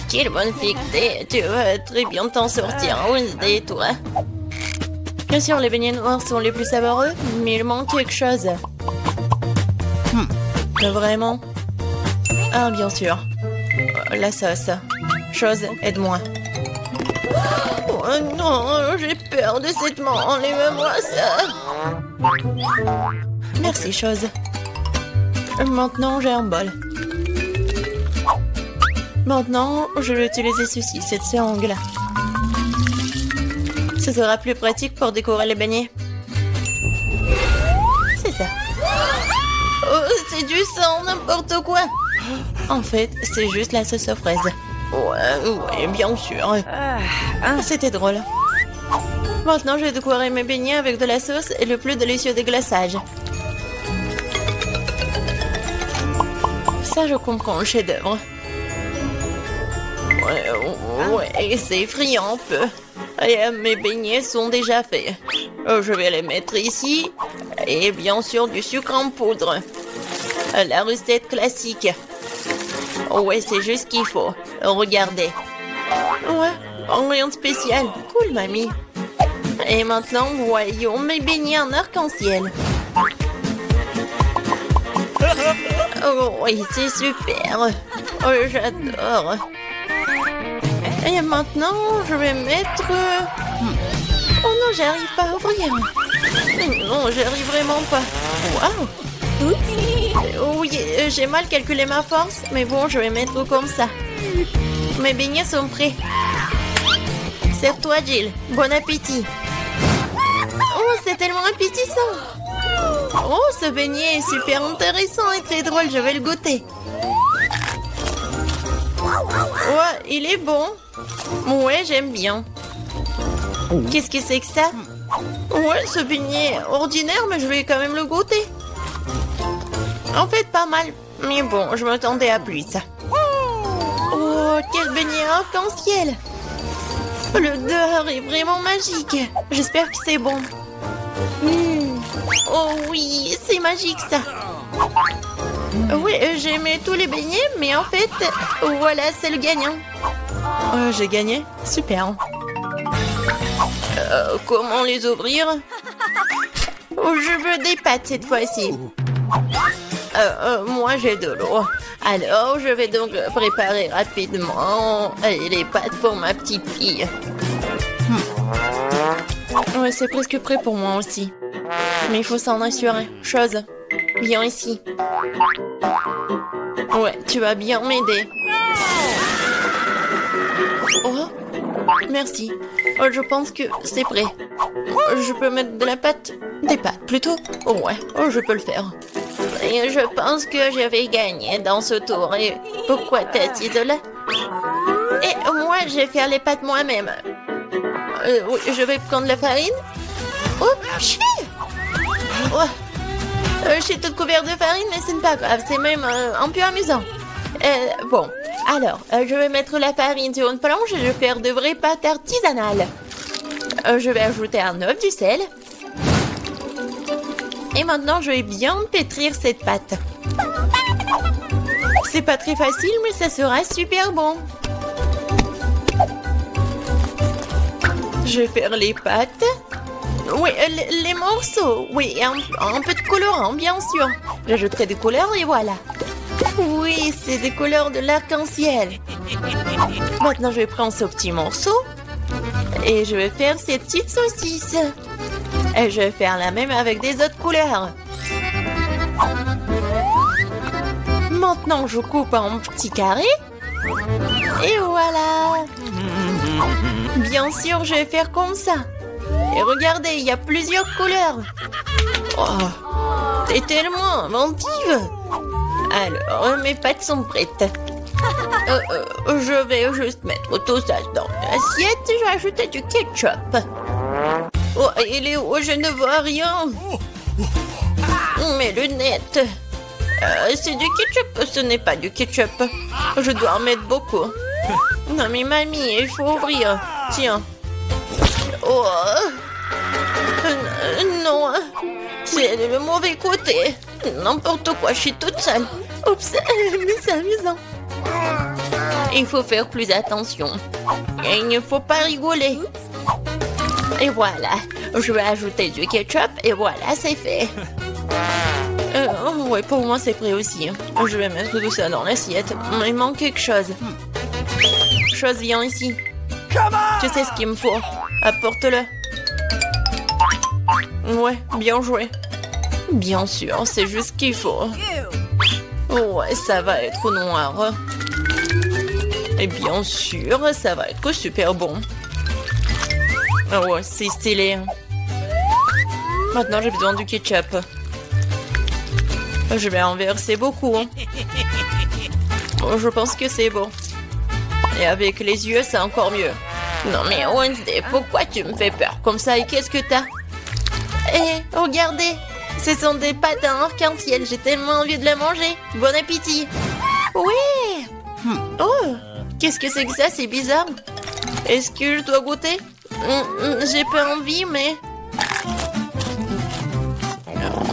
Quelle bonne fixée. Tu vas très bien t'en sortir, Wednesday, toi. Bien sûr, les beignets noirs sont les plus savoureux, mais il manque quelque chose. Vraiment? Ah, bien sûr. La sauce. Chose, aide-moi. Oh non, j'ai peur de cette main. Enlève-moi ça. Merci, chose. Maintenant, j'ai un bol. Maintenant, je vais utiliser ceci, cette seringue-là. Ce sera plus pratique pour décorer les beignets. C'est ça. Oh, c'est du sang, n'importe quoi. En fait, c'est juste la sauce aux fraises. Ouais, bien sûr. C'était drôle. Maintenant, je vais décorer mes beignets avec de la sauce et le plus délicieux des glaçages. Ça, je comprends le chef-d'œuvre. Ouais, c'est effrayant un peu. Et mes beignets sont déjà faits. Je vais les mettre ici. Et bien sûr, du sucre en poudre. La recette classique. Ouais, c'est juste ce qu'il faut. Regardez. Ouais, rien de spécial. Cool, mamie. Et maintenant, voyons mes beignets en arc-en-ciel. Oh, oui, c'est super. Oh, j'adore. Et maintenant, je vais mettre... Oh non, j'arrive pas à ouvrir. Non, j'arrive vraiment pas. Waouh. Oups. Oui, j'ai mal calculé ma force, mais bon, je vais mettre comme ça. Mes beignets sont prêts. Serre-toi, Jill. Bon appétit. Oh, c'est tellement appétissant. Oh, ce beignet est super intéressant et très drôle. Je vais le goûter. Ouais, il est bon. Ouais, j'aime bien. Qu'est-ce que c'est que ça? Ouais, ce beignet est ordinaire, mais je vais quand même le goûter. En fait, pas mal. Mais bon, je m'attendais à plus. Oh, quel beignet arc-en-ciel! L'odeur est vraiment magique. J'espère que c'est bon. Oh oui, c'est magique ça. Oui, j'ai aimé tous les beignets, mais en fait, voilà, c'est le gagnant. J'ai gagné? Super. Comment les ouvrir? Oh, je veux des pâtes cette fois-ci. Moi, j'ai de l'eau. Alors, je vais donc préparer rapidement les pâtes pour ma petite fille. Ouais, c'est presque prêt pour moi aussi. Mais il faut s'en assurer. Chose, viens ici. Ouais, tu vas bien m'aider. Oh, merci. Oh, je pense que c'est prêt. Je peux mettre de la pâte? Des pâtes, plutôt? Oh, ouais, oh, je peux le faire. Et je pense que je vais gagner dans ce tour. Et pourquoi t'es assise là? Et moi, je vais faire les pâtes moi-même. Oui, je vais prendre la farine. Oh, chier! Oh. Je suis toute couverte de farine, mais ce n'est pas grave. C'est même un peu amusant. Bon, alors, je vais mettre la farine sur une planche et je vais faire de vraies pâtes artisanales. Je vais ajouter un œuf, du sel. Et maintenant, je vais bien pétrir cette pâte. C'est pas très facile, mais ça sera super bon. Je vais faire les pâtes. Oui, les morceaux. Oui, et un peu de colorant, bien sûr. J'ajouterai des couleurs et voilà. Oui, c'est des couleurs de l'arc-en-ciel. Maintenant, je vais prendre ce petit morceau. Et je vais faire ces petites saucisses. Et je vais faire la même avec des autres couleurs. Maintenant, je coupe en petits carrés. Et voilà. Bien sûr, je vais faire comme ça. Et regardez, il y a plusieurs couleurs. Oh, t'es tellement inventive. Alors, mes pâtes sont prêtes. Je vais juste mettre tout ça dans l'assiette et je vais ajouter du ketchup. Oh, il est où? Je ne vois rien. Mes lunettes. C'est du ketchup. Ce n'est pas du ketchup. Je dois en mettre beaucoup. Non, mais mamie, il faut ouvrir. Tiens. Oh. Non. C'est le mauvais côté. N'importe quoi, je suis toute seule. Oups, mais c'est amusant. Il faut faire plus attention. Et il ne faut pas rigoler. Et voilà. Je vais ajouter du ketchup et voilà, c'est fait. Ouais, pour moi, c'est prêt aussi. Je vais mettre tout ça dans l'assiette. Il manque quelque chose. Chose, viens ici. Tu sais ce qu'il me faut. Apporte-le. Ouais, bien joué. Bien sûr, c'est juste ce qu'il faut. Ouais, ça va être noir. Et bien sûr, ça va être super bon. Ouais, c'est stylé. Maintenant, j'ai besoin du ketchup. Je vais en verser beaucoup. Je pense que c'est bon. Et avec les yeux, c'est encore mieux. Non mais Wednesday, pourquoi tu me fais peur comme ça? Et qu'est-ce que t'as? Eh, regardez! Ce sont des pâtes en arc-en-ciel. J'ai tellement envie de les manger. Bon appétit! Oui! Oh! Qu'est-ce que c'est que ça? C'est bizarre. Est-ce que je dois goûter? J'ai pas envie, mais...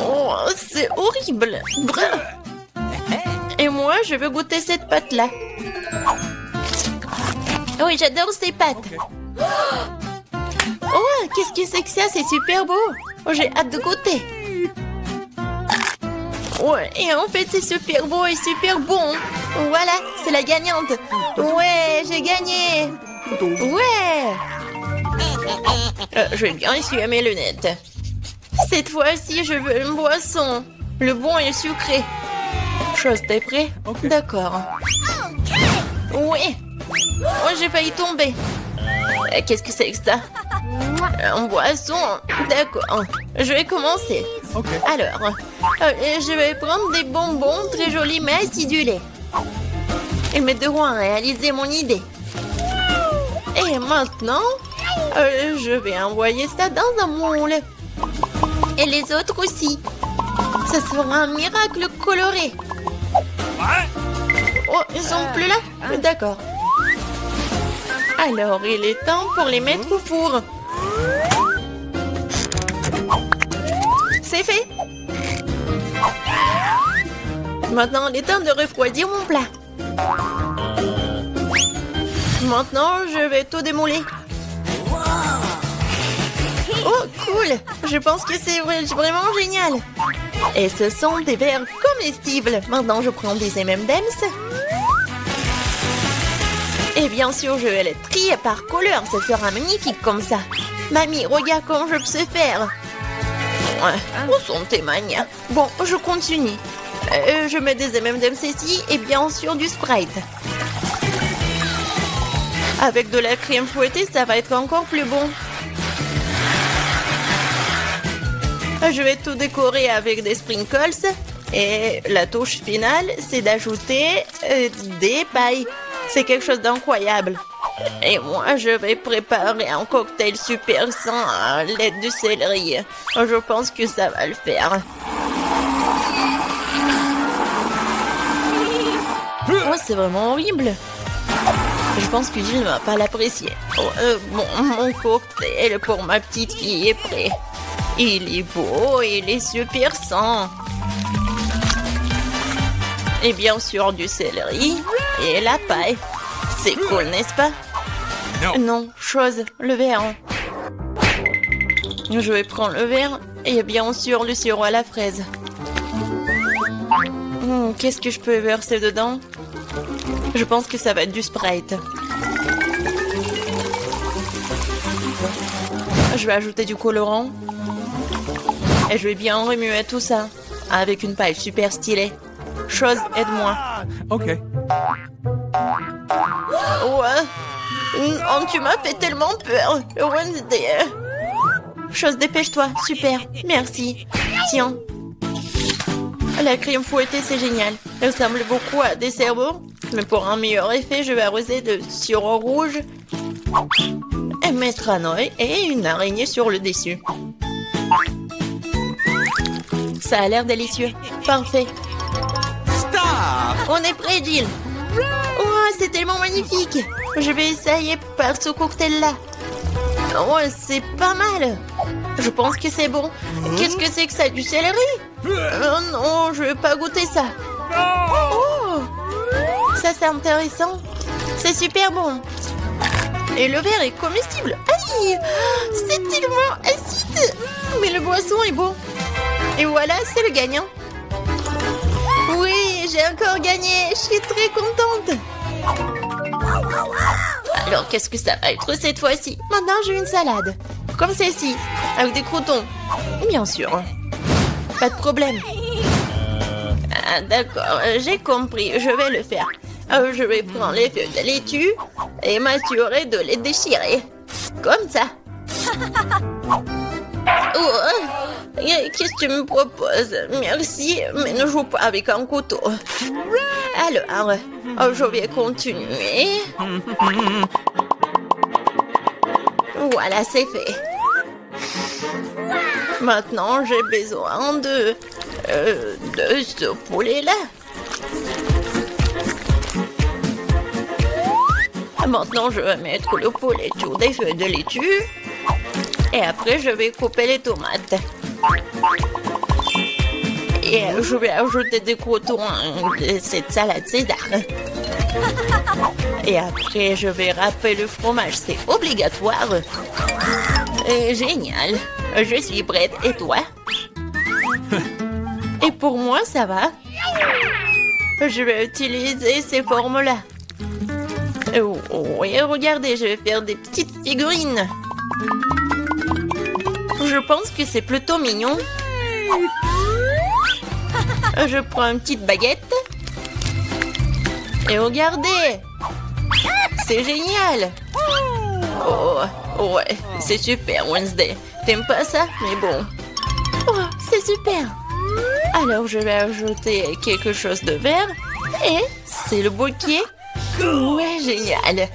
Oh, c'est horrible! Bref. Et moi, je veux goûter cette pâte-là. Oui, j'adore ces pâtes. Oh, qu'est-ce que c'est que ça? C'est super beau. Oh, j'ai hâte de goûter. Ouais, et en fait, c'est super beau et super bon. Voilà, c'est la gagnante. Ouais, j'ai gagné. Ouais. Je vais bien essuyer mes lunettes. Cette fois-ci, je veux une boisson. Le bon et sucré. Chose, t'es prêt? D'accord. Oui. Oh, j'ai failli tomber. Qu'est-ce que c'est que ça? Un boisson. D'accord. Je vais commencer. Alors, je vais prendre des bonbons très jolis mais acidulés. Ils m'aideront à réaliser mon idée. Et maintenant, je vais envoyer ça dans un moule. Et les autres aussi. Ça sera un miracle coloré. Oh, ils sont plus là? D'accord. Alors, il est temps pour les mettre au four. C'est fait. Maintenant, il est temps de refroidir mon plat. Maintenant, je vais tout démouler. Oh, cool! Je pense que c'est vraiment génial. Et ce sont des verres comestibles. Maintenant, je prends des M&M's. Et bien sûr, je vais les trier par couleur. Ça sera magnifique comme ça. Mamie, regarde comment je sais faire. Où sont tes manias? Bon, je continue. Je mets des M&M's ici et bien sûr du Sprite. Avec de la crème fouettée, ça va être encore plus bon. Je vais tout décorer avec des sprinkles. Et la touche finale, c'est d'ajouter des pailles. C'est quelque chose d'incroyable. Et moi, je vais préparer un cocktail super sain à l'aide du céleri. Je pense que ça va le faire. Oh, c'est vraiment horrible. Je pense que Jill ne va pas l'apprécier. Bon, mon cocktail pour ma petite fille est prêt. Il est beau, il est super sain. Et bien sûr du céleri et la paille. C'est cool, n'est-ce pas? Non, chose, le verre. Je vais prendre le verre et bien sûr le sirop à la fraise. Qu'est-ce que je peux verser dedans? Je pense que ça va être du Sprite. Je vais ajouter du colorant. Et je vais bien remuer tout ça avec une paille super stylée. Chose, aide-moi. Ok. Ouais. Oh, tu m'as fait tellement peur. Wednesday. Chose, dépêche-toi. Super. Merci. Tiens. La crème fouettée, c'est génial. Elle ressemble beaucoup à des cerveaux. Mais pour un meilleur effet, je vais arroser de sirop rouge. Et mettre un œil et une araignée sur le dessus. Ça a l'air délicieux. Parfait. On est prêt, Jill. Oh, c'est tellement magnifique. Je vais essayer par ce cocktail-là. Oh, c'est pas mal. Je pense que c'est bon. Qu'est-ce que c'est que ça? Du céleri? Oh non, je vais pas goûter ça. Oh, ça c'est intéressant. C'est super bon. Et le verre est comestible. Aïe, c'est tellement acide. Mais le boisson est bon. Et voilà, c'est le gagnant. Oui, j'ai encore gagné. Je suis très contente. Alors, qu'est-ce que ça va être cette fois-ci? Maintenant, j'ai une salade. Comme celle-ci, avec des croutons. Bien sûr. Pas de problème. Ah, d'accord, j'ai compris. Je vais le faire. Je vais prendre les feuilles de laitue et m'assurer de les déchirer. Comme ça. Oh, qu'est-ce que tu me proposes? Merci, mais ne joue pas avec un couteau. Alors, je vais continuer. Voilà, c'est fait. Maintenant, j'ai besoin de ce poulet-là. Maintenant, je vais mettre le poulet sur des feuilles de laitue. Et après, je vais couper les tomates. Et je vais ajouter des croutons de cette salade César. Et après, je vais râper le fromage. C'est obligatoire. Génial. Je suis prête. Et toi? Et pour moi, ça va. Je vais utiliser ces formes-là. Oui, regardez, je vais faire des petites figurines. Je pense que c'est plutôt mignon. Je prends une petite baguette Et regardez! C'est génial! Oh, ouais, c'est super, Wednesday. T'aimes pas ça? Mais bon. Oh, c'est super! Alors, je vais ajouter quelque chose de vert. Et c'est le bouquet. Ouais, génial!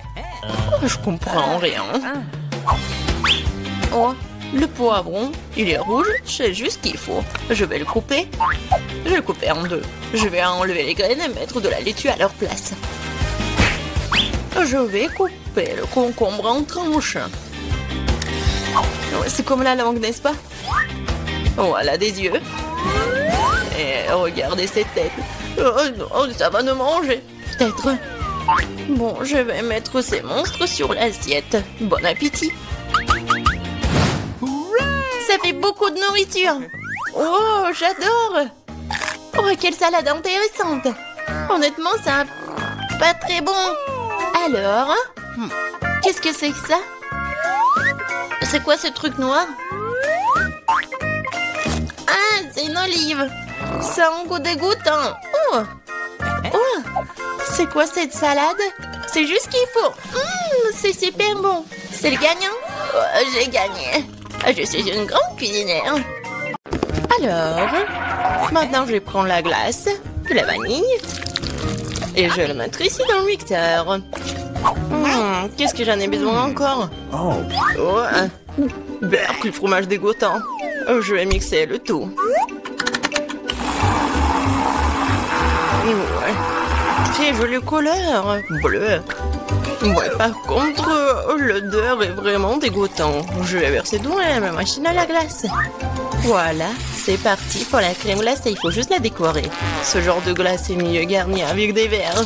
Oh, je comprends rien. Oh, le poivron, il est rouge, c'est juste qu'il faut. Je vais le couper. Je vais le couper en deux. Je vais enlever les graines et mettre de la laitue à leur place. Je vais couper le concombre en tranches. C'est comme la langue, n'est-ce pas? Voilà des yeux. Et regardez cette tête. Oh non, ça va nous manger. Peut-être. Bon, je vais mettre ces monstres sur l'assiette. Bon appétit. Ça fait beaucoup de nourriture. Oh, j'adore. Oh, quelle salade intéressante. Honnêtement, ça pas très bon. Alors, qu'est-ce que c'est que ça? C'est quoi ce truc noir? Ah, c'est une olive. Ça a un goût dégoûtant. Oh, oh, c'est quoi cette salade? C'est juste ce qu'il faut. C'est super bon. C'est le gagnant? Oh, j'ai gagné. Je suis une grande cuisinière. Alors, maintenant je vais prendre la glace, de la vanille, et je vais le mettre ici dans le mixeur. Qu'est-ce que j'en ai besoin encore? Oh, beurre, le fromage dégoûtant. Je vais mixer le tout. Ouais. Très jolie couleur, bleu. Ouais, par contre, l'odeur est vraiment dégoûtant. Je vais verser dans ma machine à la glace. Voilà, c'est parti pour la crème glacée. Il faut juste la décorer. Ce genre de glace est mieux garni avec des verres.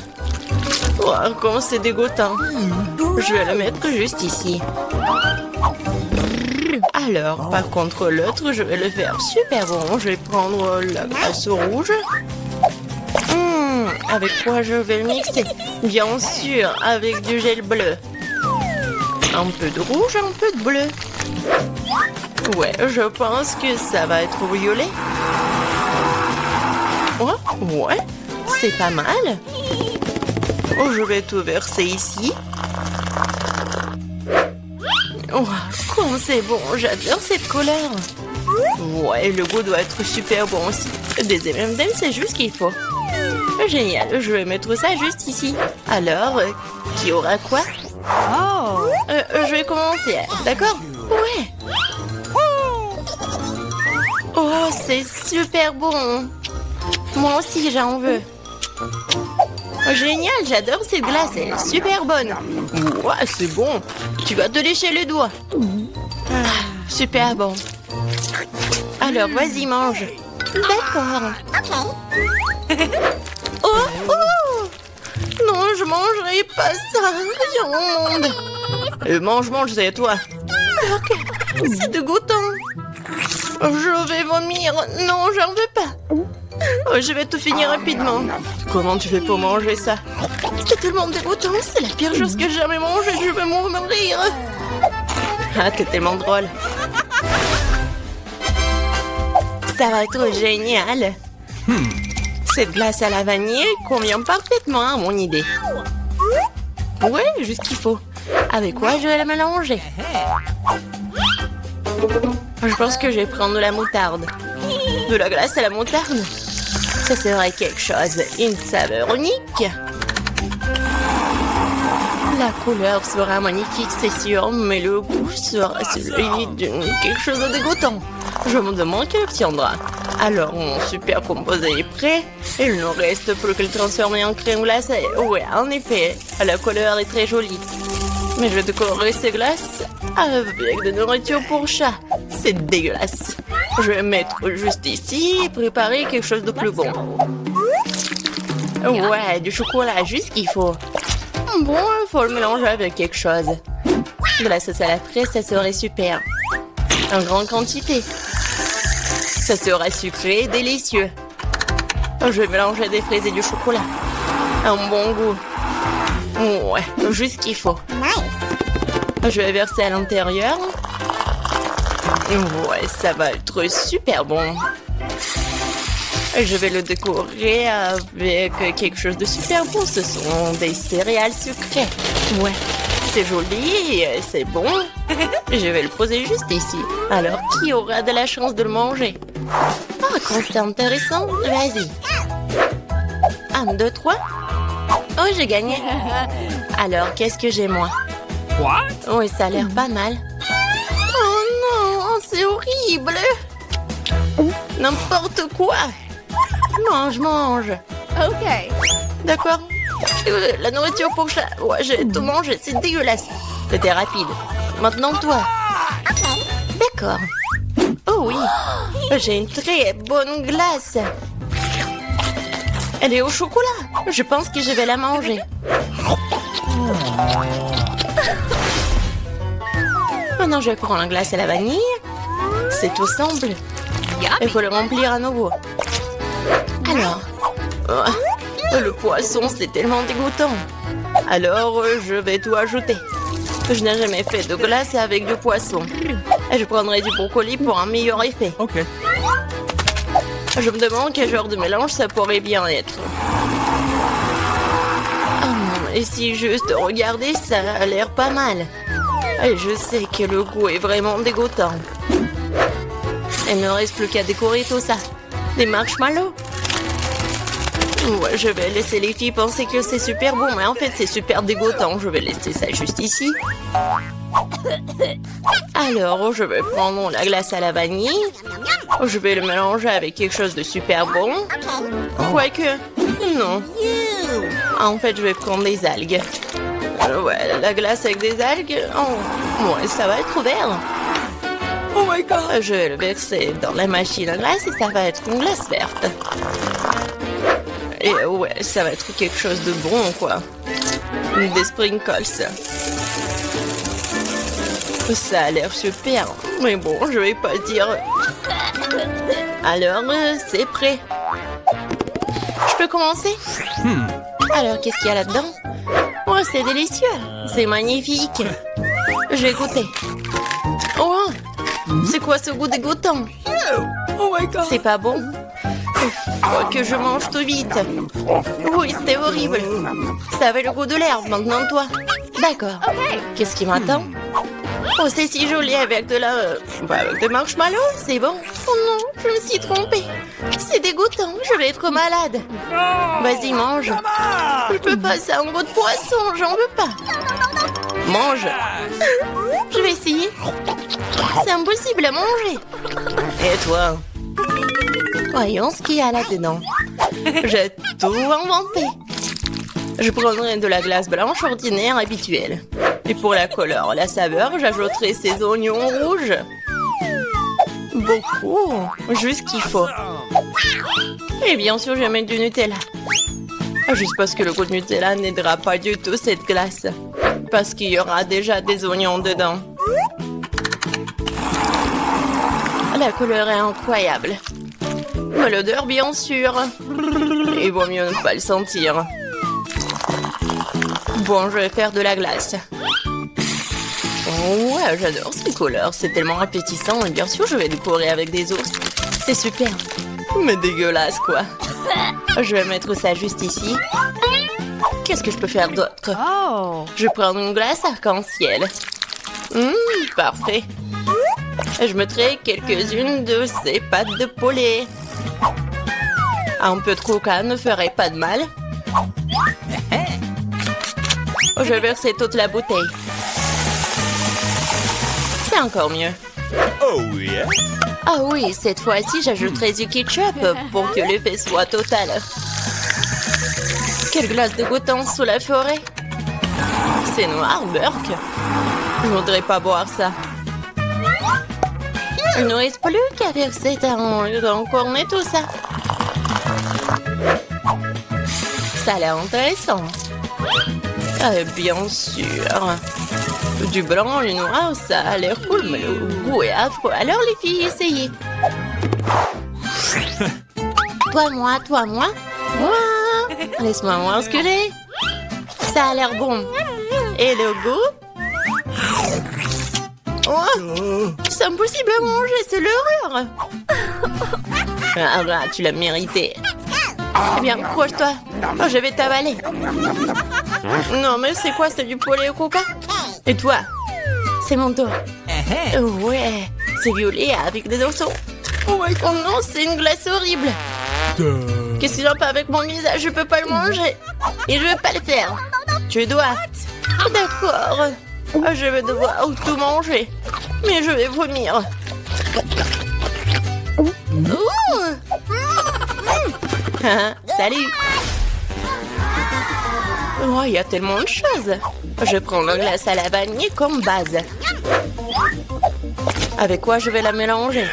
Oh, comment c'est dégoûtant. Je vais le mettre juste ici. Alors, par contre, l'autre, je vais le faire super bon. Je vais prendre la glace rouge. Avec quoi je vais le mixer? Bien sûr, avec du gel bleu. Un peu de rouge, un peu de bleu. Ouais, je pense que ça va être violet. Oh, ouais, c'est pas mal. Oh, je vais tout verser ici. Oh, comme c'est bon, j'adore cette couleur. Ouais, le goût doit être super bon aussi. Des M&M's, c'est juste ce qu'il faut. Génial, je vais mettre ça juste ici. Alors, qui aura quoi? Je vais commencer, d'accord? Ouais. Oh, c'est super bon. Moi aussi, j'en veux. Génial, j'adore cette glace, elle est super bonne. Ouais, c'est bon. Tu vas te lécher les doigts. Super bon. Alors, vas-y, mange. D'accord. Oh, oh! Non, je mangerai pas ça. Rien au monde. Mange, c'est à toi. Ok, c'est dégoûtant. Je vais vomir. Non, j'en veux pas. Je vais tout finir rapidement. Comment tu fais pour manger ça? C'est tellement dégoûtant. C'est la pire chose que j'ai jamais mangée. Je vais mourir. Ah, t'es tellement drôle. Ça va être génial. Cette glace à la vanille convient parfaitement à mon idée. Ouais, juste qu'il faut. Avec quoi je vais la mélanger? Je pense que je vais prendre de la moutarde. De la glace à la moutarde? Ça serait quelque chose. Une saveur unique. La couleur sera magnifique, c'est sûr, mais le goût sera celui de quelque chose de dégoûtant. Je me demande qui l'obtiendra. Alors, mon super composé est prêt. Il ne reste plus que le transformer en crème glacée. Ouais, en effet, la couleur est très jolie. Mais je décorerai ces glaces avec de nourriture pour chat. C'est dégueulasse. Je vais mettre juste ici et préparer quelque chose de plus bon. Ouais, du chocolat, juste ce qu'il faut. Bon, il faut le mélanger avec quelque chose. De la sauce à la fraise, ça serait super. En grande quantité. Ça sera sucré et délicieux. Je vais mélanger des fraises et du chocolat. Un bon goût. Ouais, juste ce qu'il faut. Je vais verser à l'intérieur. Ouais, ça va être super bon. Je vais le décorer avec quelque chose de super bon. Ce sont des céréales sucrées. Ouais, c'est joli et c'est bon. Je vais le poser juste ici. Alors, qui aura de la chance de le manger? Ah, quand c'est intéressant, vas-y. 1, 2, 3. Oh, j'ai gagné. Alors, qu'est-ce que j'ai, moi? What? Oui, ça a l'air pas mal. Oh non, c'est horrible. N'importe quoi. Mange, mange. Okay. D'accord. La nourriture pour chat. Ouais, j'ai tout mangé, c'est dégueulasse. C'était rapide. Maintenant, toi. D'accord. Oh oui, j'ai une très bonne glace. Elle est au chocolat. Je pense que je vais la manger. Maintenant, je prends la glace à la vanille. C'est tout simple. Il faut le remplir à nouveau. Alors, le poisson, c'est tellement dégoûtant. Alors, je vais tout ajouter. Je n'ai jamais fait de glace avec du poisson. Et je prendrai du brocoli pour un meilleur effet. Ok. Je me demande quel genre de mélange ça pourrait bien être. Et si juste regarder, ça a l'air pas mal. Et je sais que le goût est vraiment dégoûtant. Il ne reste plus qu'à décorer tout ça. Des marshmallows. Ouais, je vais laisser les filles penser que c'est super bon, mais en fait c'est super dégoûtant. Je vais laisser ça juste ici. Alors, je vais prendre la glace à la vanille. Je vais le mélanger avec quelque chose de super bon. Quoique, non. En fait, je vais prendre des algues. Ouais, la glace avec des algues, oh, ouais, ça va être vert. Oh my god! Je vais le verser dans la machine à glace et ça va être une glace verte. Et ouais, ça va être quelque chose de bon, quoi. Des sprinkles. Ça a l'air super. Mais bon, je vais pas dire. Alors, c'est prêt. Je peux commencer? Alors, qu'est-ce qu'il y a là-dedans? Oh, c'est délicieux. C'est magnifique. Je vais goûter. Oh, c'est quoi ce goût dégoûtant? Oh my god. C'est pas bon? Faut que je mange tout vite. Oui, c'était horrible. Ça avait le goût de l'herbe, maintenant toi. D'accord. Qu'est-ce qui m'attend? Oh, c'est si joli avec de la... avec des marshmallows, c'est bon. Oh non, je me suis trompée. C'est dégoûtant, je vais être malade. Vas-y, mange. Je peux pas, c'est un goût de poisson, j'en veux pas. Mange. Je vais essayer. C'est impossible à manger. Et toi? Voyons ce qu'il y a là-dedans. J'ai tout inventé. Je prendrai de la glace blanche ordinaire habituelle. Et pour la couleur, la saveur, j'ajouterai ces oignons rouges. Beaucoup. Juste qu'il faut. Et bien sûr, je vais mettre du Nutella. Juste parce que le goût de Nutella n'aidera pas du tout cette glace. Parce qu'il y aura déjà des oignons dedans. La couleur est incroyable. Mais l'odeur, bien sûr. Il vaut mieux ne pas le sentir. Bon, je vais faire de la glace. Oh ouais, j'adore ces couleurs. C'est tellement appétissant. Et bien sûr, je vais décorer avec des ours. C'est super. Mais dégueulasse, quoi. Je vais mettre ça juste ici. Qu'est-ce que je peux faire d'autre? Je prends une glace arc-en-ciel. Parfait. Je mettrai quelques-unes de ces pâtes de poulet. Un peu de coca ne ferait pas de mal. Je vais verser toute la bouteille. C'est encore mieux. Oh yeah. Ah oui, cette fois-ci, j'ajouterai du ketchup pour que l'effet soit total. Quelle glace dégoûtante sous la forêt. C'est noir, Burke. Je voudrais pas boire ça. Il ne reste plus qu'à verser dans cornet tout ça. Ça a l'air intéressant. Bien sûr. Du blanc, le noir, ça a l'air cool, mais le goût est affreux. Alors les filles, essayez. Toi, moi. Moi. Laisse-moi voir ce que j'ai. Ça a l'air bon. Et le goût? Oh, c'est impossible à manger, c'est l'horreur. Ah, bah, tu l'as mérité. Eh bien, accroche-toi. Oh, je vais t'avaler. Non, mais c'est quoi? C'est du poulet au coca? Et toi? C'est mon tour. Ouais, c'est violet avec des dessous. Oh non, c'est une glace horrible. Qu'est-ce qu'il y a pas avec mon visage? Je peux pas le manger. Et je vais pas le faire. Tu dois. D'accord. Je vais devoir tout manger. Mais je vais vomir. Salut. Oh, il y a tellement de choses. Je prends la glace à la vanille comme base. Avec quoi je vais la mélanger?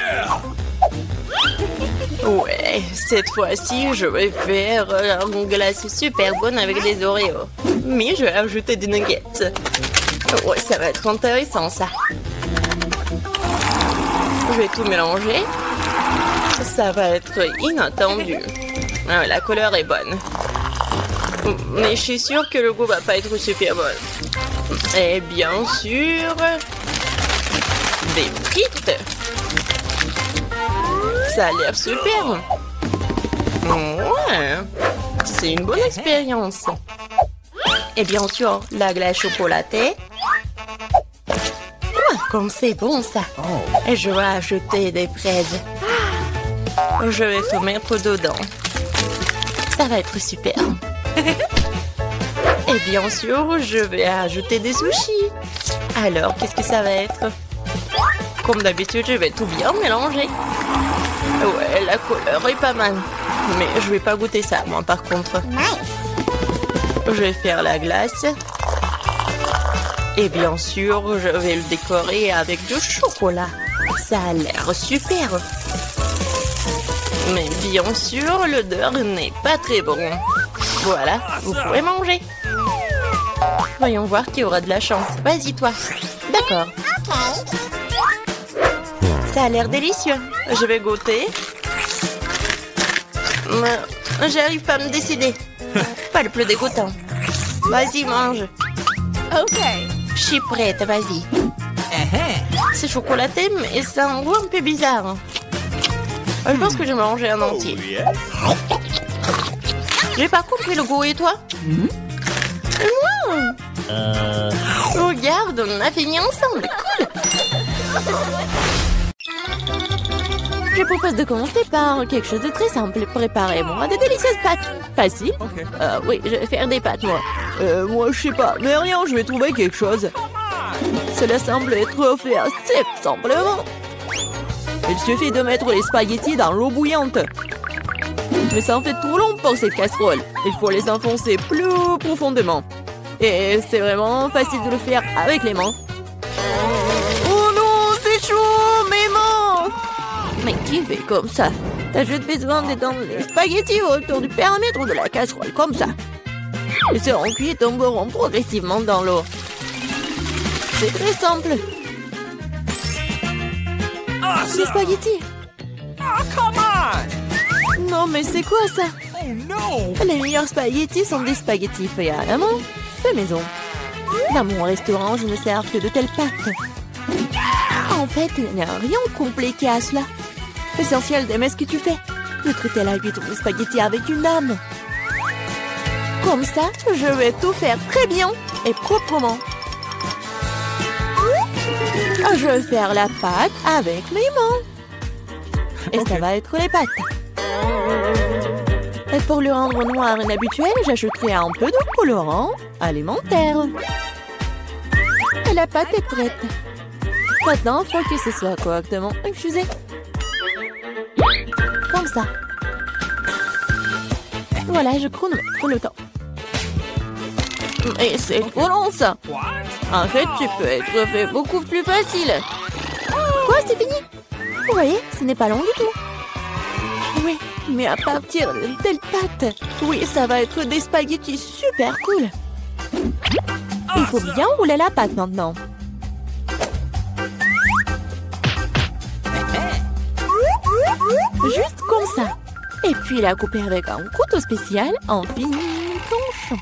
Ouais, cette fois-ci, je vais faire une glace super bonne avec des Oreos. Mais je vais ajouter des nuggets. Ouais, ça va être intéressant, ça. Je vais tout mélanger. Ça va être inattendu. Ah, la couleur est bonne. Mais je suis sûre que le goût va pas être super bon. Et bien sûr... des frites. Ça a l'air super. Ouais, c'est une bonne expérience. Et bien sûr, la glace chocolatée. Ouais, comme c'est bon ça. Et je vais ajouter des fraises. Je vais tout mettre dedans. Ça va être super. Et bien sûr, je vais ajouter des sushis. Alors, qu'est-ce que ça va être? Comme d'habitude, je vais tout bien mélanger. Ouais, la couleur est pas mal. Mais je vais pas goûter ça, moi, par contre. Je vais faire la glace. Et bien sûr, je vais le décorer avec du chocolat. Ça a l'air super. Mais bien sûr, l'odeur n'est pas très bon. Voilà, vous pouvez manger. Voyons voir qui aura de la chance. Vas-y, toi. D'accord. Ça a l'air délicieux. Je vais goûter. J'arrive pas à me décider. Pas le plus dégoûtant. Vas-y, mange. Ok. Je suis prête, vas-y. C'est chocolaté, mais ça a un goût un peu bizarre. Je pense que je vais manger un entier. J'ai pas compris le goût, et toi? Regarde, on a fini ensemble. Cool. Je propose de commencer par quelque chose de très simple. Préparez-moi de délicieuses pâtes. Facile? Oui, je vais faire des pâtes, moi. Moi, je sais pas. Mais rien, je vais trouver quelque chose. Cela semble être fait assez simplement. Il suffit de mettre les spaghettis dans l'eau bouillante. Mais ça en fait trop long pour cette casserole. Il faut les enfoncer plus profondément. Et c'est vraiment facile de le faire avec les mains. Oh non, c'est chaud, mes mains! Mais qui fait comme ça? T'as juste besoin d'étendre les spaghettis autour du périmètre de la casserole, comme ça. Ils seront cuits et tomberont progressivement dans l'eau. C'est très simple. Les spaghettis. Come on! Non, mais c'est quoi ça? Oh no! Les meilleurs spaghettis sont des spaghettis faits à la main, fait maison. Dans mon restaurant, je ne sers que de telles pâtes. En fait, il n'y a rien de compliqué à cela. L'essentiel d'aimer ce que tu fais. De traiter la cuisson des spaghettis avec une âme. Comme ça, je vais tout faire très bien et proprement. Je vais faire la pâte avec mes mains. Et ça va être les pâtes. Et pour le rendre noir inhabituel, j'ajouterai un peu de colorant alimentaire. Et la pâte est prête. Maintenant, il faut que ce soit correctement infusé. Comme ça. Voilà, je chronomètre le temps. Mais c'est trop long, ça. En fait, tu peux être fait beaucoup plus facile. Quoi, c'est fini? Vous voyez, ce n'est pas long du tout. Oui, mais à partir de telle pâte, oui, ça va être des spaghettis super cool. Il faut bien rouler la pâte maintenant. Juste comme ça. Et puis la couper avec un couteau spécial en fines tranches.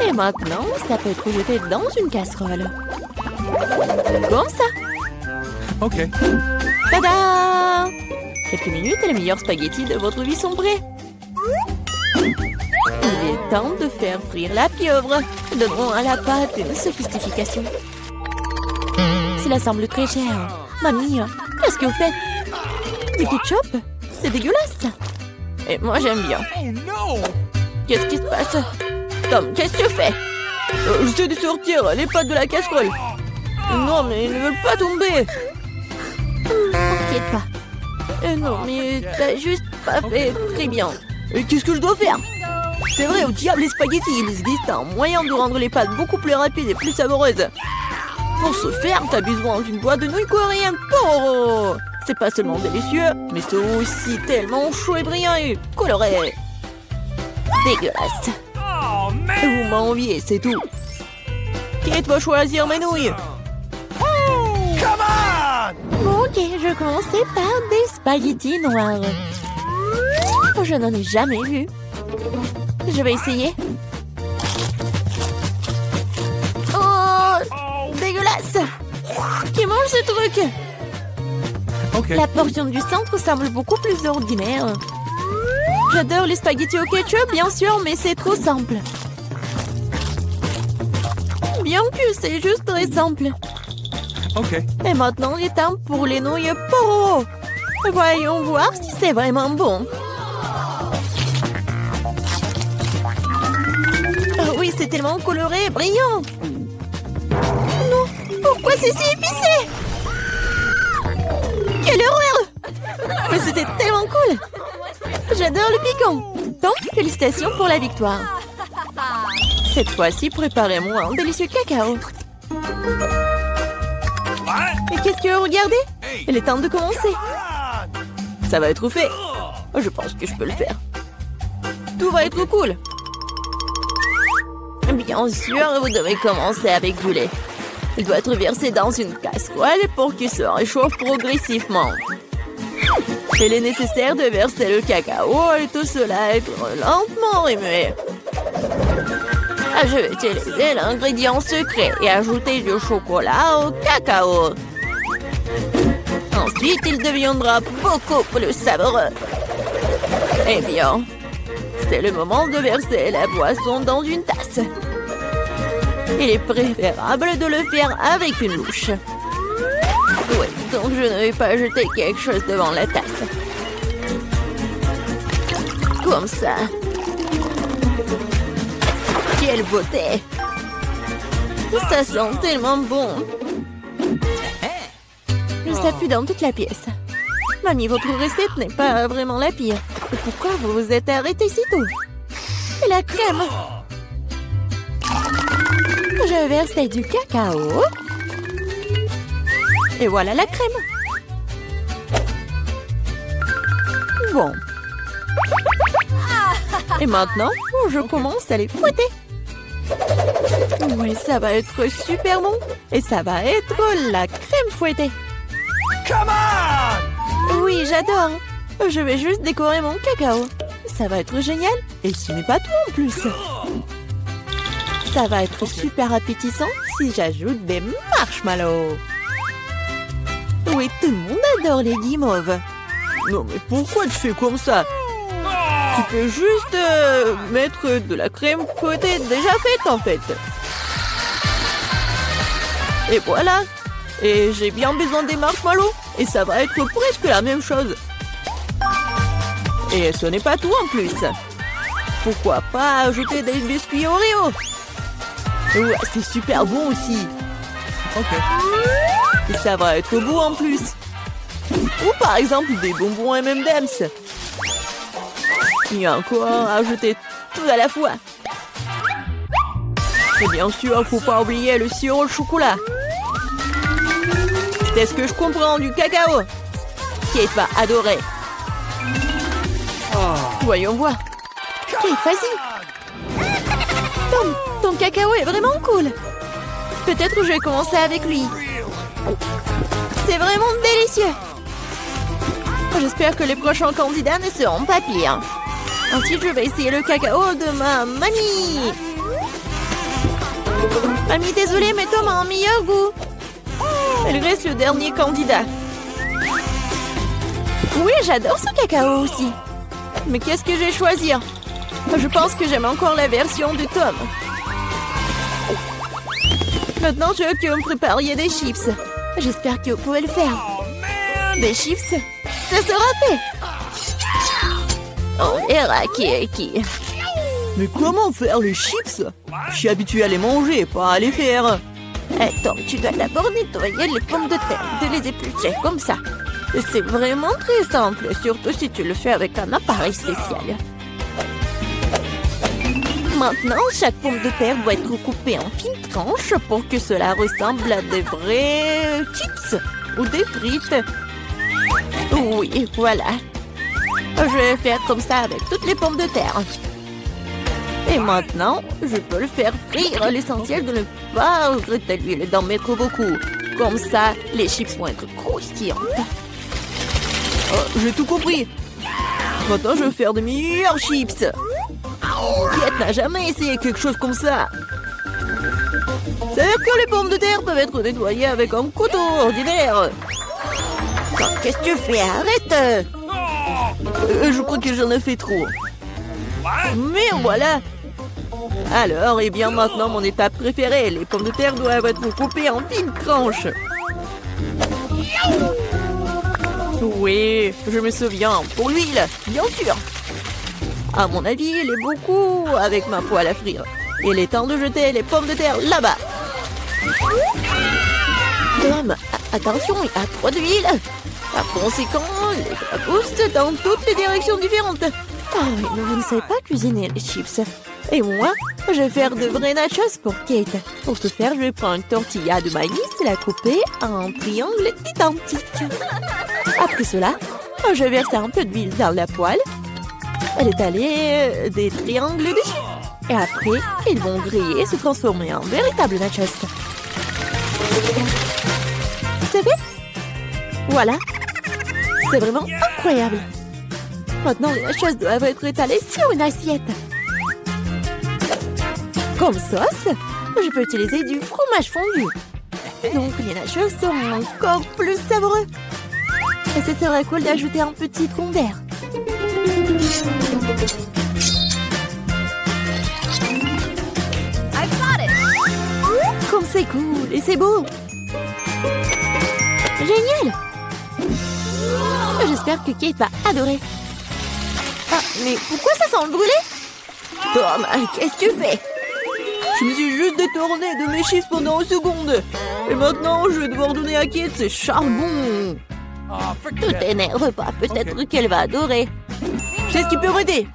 Et maintenant, ça peut être jeté dans une casserole. Comme ça. Ok. Tada! Quelques minutes et les meilleurs spaghettis de votre vie sont prêts. Il est temps de faire frire la pieuvre. Donnerons à la pâte une sophistication. Cela semble très cher. Mamie, qu'est-ce que vous faites? Du ketchup? C'est dégueulasse. Et moi, j'aime bien. Oh no! Qu'est-ce qui se passe? Tom, qu'est-ce que tu fais? J'essaie de sortir les pâtes de la casserole. Non, mais ils ne veulent pas tomber. T'inquiète pas. Non, mais t'as juste pas fait très bien. Et qu'est-ce que je dois faire? C'est vrai, au diable les spaghettis, il existe un moyen de rendre les pâtes beaucoup plus rapides et plus savoureuses. Pour ce faire, t'as besoin d'une boîte de nouilles coréennes Toro. C'est pas seulement délicieux, mais c'est aussi tellement chaud et brillant et coloré. Dégueulasse. Oh man! Vous m'enviez, c'est tout. Kate va choisir mes nouilles. Come on! Bon, ok, je commençais par des spaghettis noirs. Je n'en ai jamais vu. Je vais essayer. Oh, dégueulasse! Qui mange ce truc? Okay. La portion du centre semble beaucoup plus ordinaire. J'adore les spaghettis au ketchup, bien sûr, mais c'est trop simple. Bien que c'est juste très simple. Okay. Et maintenant, il est temps pour les nouilles Poro. Voyons voir si c'est vraiment bon. Oh oui, c'est tellement coloré et brillant. Non, pourquoi c'est si épicé? Quelle horreur! Mais c'était tellement cool. J'adore le piquant. Donc, félicitations pour la victoire. Cette fois-ci, préparez-moi un délicieux cacao. Et qu'est-ce que vous regardez? Il est temps de commencer. Ça va être fait. Je pense que je peux le faire. Tout va être cool. Bien sûr, vous devez commencer avec du lait. Il doit être versé dans une casserole pour qu'il se réchauffe progressivement. Il est nécessaire de verser le cacao et tout cela être lentement remué. Je vais utiliser l'ingrédient secret et ajouter du chocolat au cacao. Ensuite, il deviendra beaucoup plus savoureux. Eh bien, c'est le moment de verser la boisson dans une tasse. Il est préférable de le faire avec une louche. Oui, donc je ne vais pas jeter quelque chose devant la tasse. Comme ça. Quelle beauté! Ça sent tellement bon. Ça pue dans toute la pièce. Mamie, votre recette n'est pas vraiment la pire. Et pourquoi vous vous êtes arrêtée si tôt? Et la crème? Je verse du cacao. Et voilà la crème. Bon. Et maintenant, je commence à les fouetter. Oui, ça va être super bon. Et ça va être la crème fouettée. Come on! Oui, j'adore. Je vais juste décorer mon cacao. Ça va être génial. Et ce n'est pas tout en plus. Ça va être super appétissant si j'ajoute des marshmallows. Oui, tout le monde adore les guimauves. Non, mais pourquoi tu fais comme ça? Tu peux juste mettre de la crème fouettée déjà faite en fait. Et voilà. Et j'ai bien besoin des marshmallows. Et ça va être presque la même chose. Et ce n'est pas tout en plus. Pourquoi pas ajouter des biscuits Oreo? Ouais, c'est super bon aussi. Ok. Et ça va être beau en plus. Ou par exemple des bonbons M&M's. Et encore ajouter tout à la fois. Et bien sûr, faut pas oublier le sirop au chocolat. C'est ce que je comprends du cacao. Kate va adorer. Voyons voir. Kate, vas-y. Tom, ton cacao est vraiment cool. Peut-être que je vais commencer avec lui. C'est vraiment délicieux. J'espère que les prochains candidats ne seront pas pires. Ensuite, je vais essayer le cacao de ma mamie. Mamie, désolée, mais Tom a un meilleur goût. Il reste le dernier candidat. Oui, j'adore ce cacao aussi. Mais qu'est-ce que je vais choisir? Je pense que j'aime encore la version de Tom. Maintenant, je veux que vous me prépariez des chips. J'espère que vous pouvez le faire. Des chips, ça sera fait. On verra qui est qui. Mais comment faire les chips? Je suis habituée à les manger, pas à les faire. Attends, tu dois d'abord nettoyer les pommes de terre, de les éplucher comme ça. C'est vraiment très simple, surtout si tu le fais avec un appareil spécial. Maintenant, chaque pomme de terre doit être coupée en fines tranches pour que cela ressemble à des vrais chips ou des frites. Oui, voilà. Je vais faire comme ça avec toutes les pommes de terre. Et maintenant, je peux le faire frire. L'essentiel de ne pas regretter l'huile et d'en mettre beaucoup. Comme ça, les chips vont être croustillantes. Oh, j'ai tout compris. Maintenant, je vais faire de meilleurs chips. Kate n'a jamais essayé quelque chose comme ça. C'est-à-dire que les pommes de terre peuvent être nettoyées avec un couteau ordinaire. Qu'est-ce que tu fais? Arrête! Je crois que j'en ai fait trop. Mais voilà. Alors, et bien maintenant, mon étape préférée. Les pommes de terre doivent être coupées en fines tranches. Oui, je me souviens. Pour l'huile, bien sûr. À mon avis, il est beaucoup avec ma poêle à frire. Il est temps de jeter les pommes de terre là-bas. Tom, attention, il y a trop d'huile. Par conséquent, les gras poussent dans toutes les directions différentes. Ah oui, mais vous ne savez pas cuisiner les chips. Et moi, je vais faire de vrais nachos pour Kate. Pour ce faire, je vais prendre une tortilla de maïs et la couper en triangles identiques. Après cela, je vais verser un peu d'huile dans la poêle. Étaler des triangles dessus. Et après, ils vont griller et se transformer en véritables nachos. C'est fait? Voilà. C'est vraiment incroyable. Maintenant, les nachos doivent être étalés sur une assiette. Comme sauce, je peux utiliser du fromage fondu. Donc, les nachos seront encore plus savoureux. Et ce serait cool d'ajouter un petit citron vert. I've got it. Comme c'est cool et c'est beau. Génial. J'espère que Kate va adorer. Ah, mais pourquoi ça sent le brûlé? Tom, qu'est-ce que tu fais? Je me suis juste détournée de mes chips pendant une seconde. Et maintenant, je vais devoir donner à Kate ses charbons. Ne t'énerve pas, peut-être qu'elle va adorer. Je sais ce qui peut m'aider.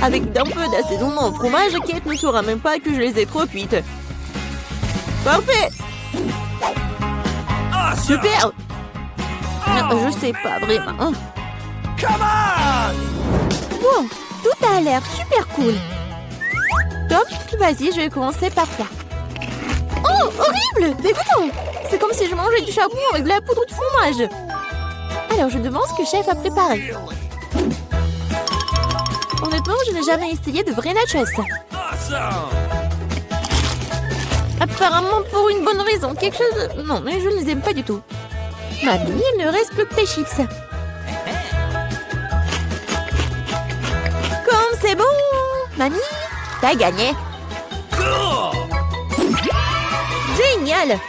Avec d'un peu d'assaisonnement au fromage, Kate ne saura même pas que je les ai trop cuites. Parfait. Super. Je sais pas vraiment. Come on! Bon, tout a l'air super cool. Tom, vas-y, je vais commencer par toi. Oh, horrible! Dégoûtant! C'est comme si je mangeais du charbon avec de la poudre de fromage. Alors, je demande ce que chef a préparé. Honnêtement, je n'ai jamais essayé de vrais nachos. Apparemment pour une bonne raison. Quelque chose... Non, mais je ne les aime pas du tout. Mamie, il ne reste plus que tes chips. Comme c'est bon! Mamie, t'as gagné. Génial!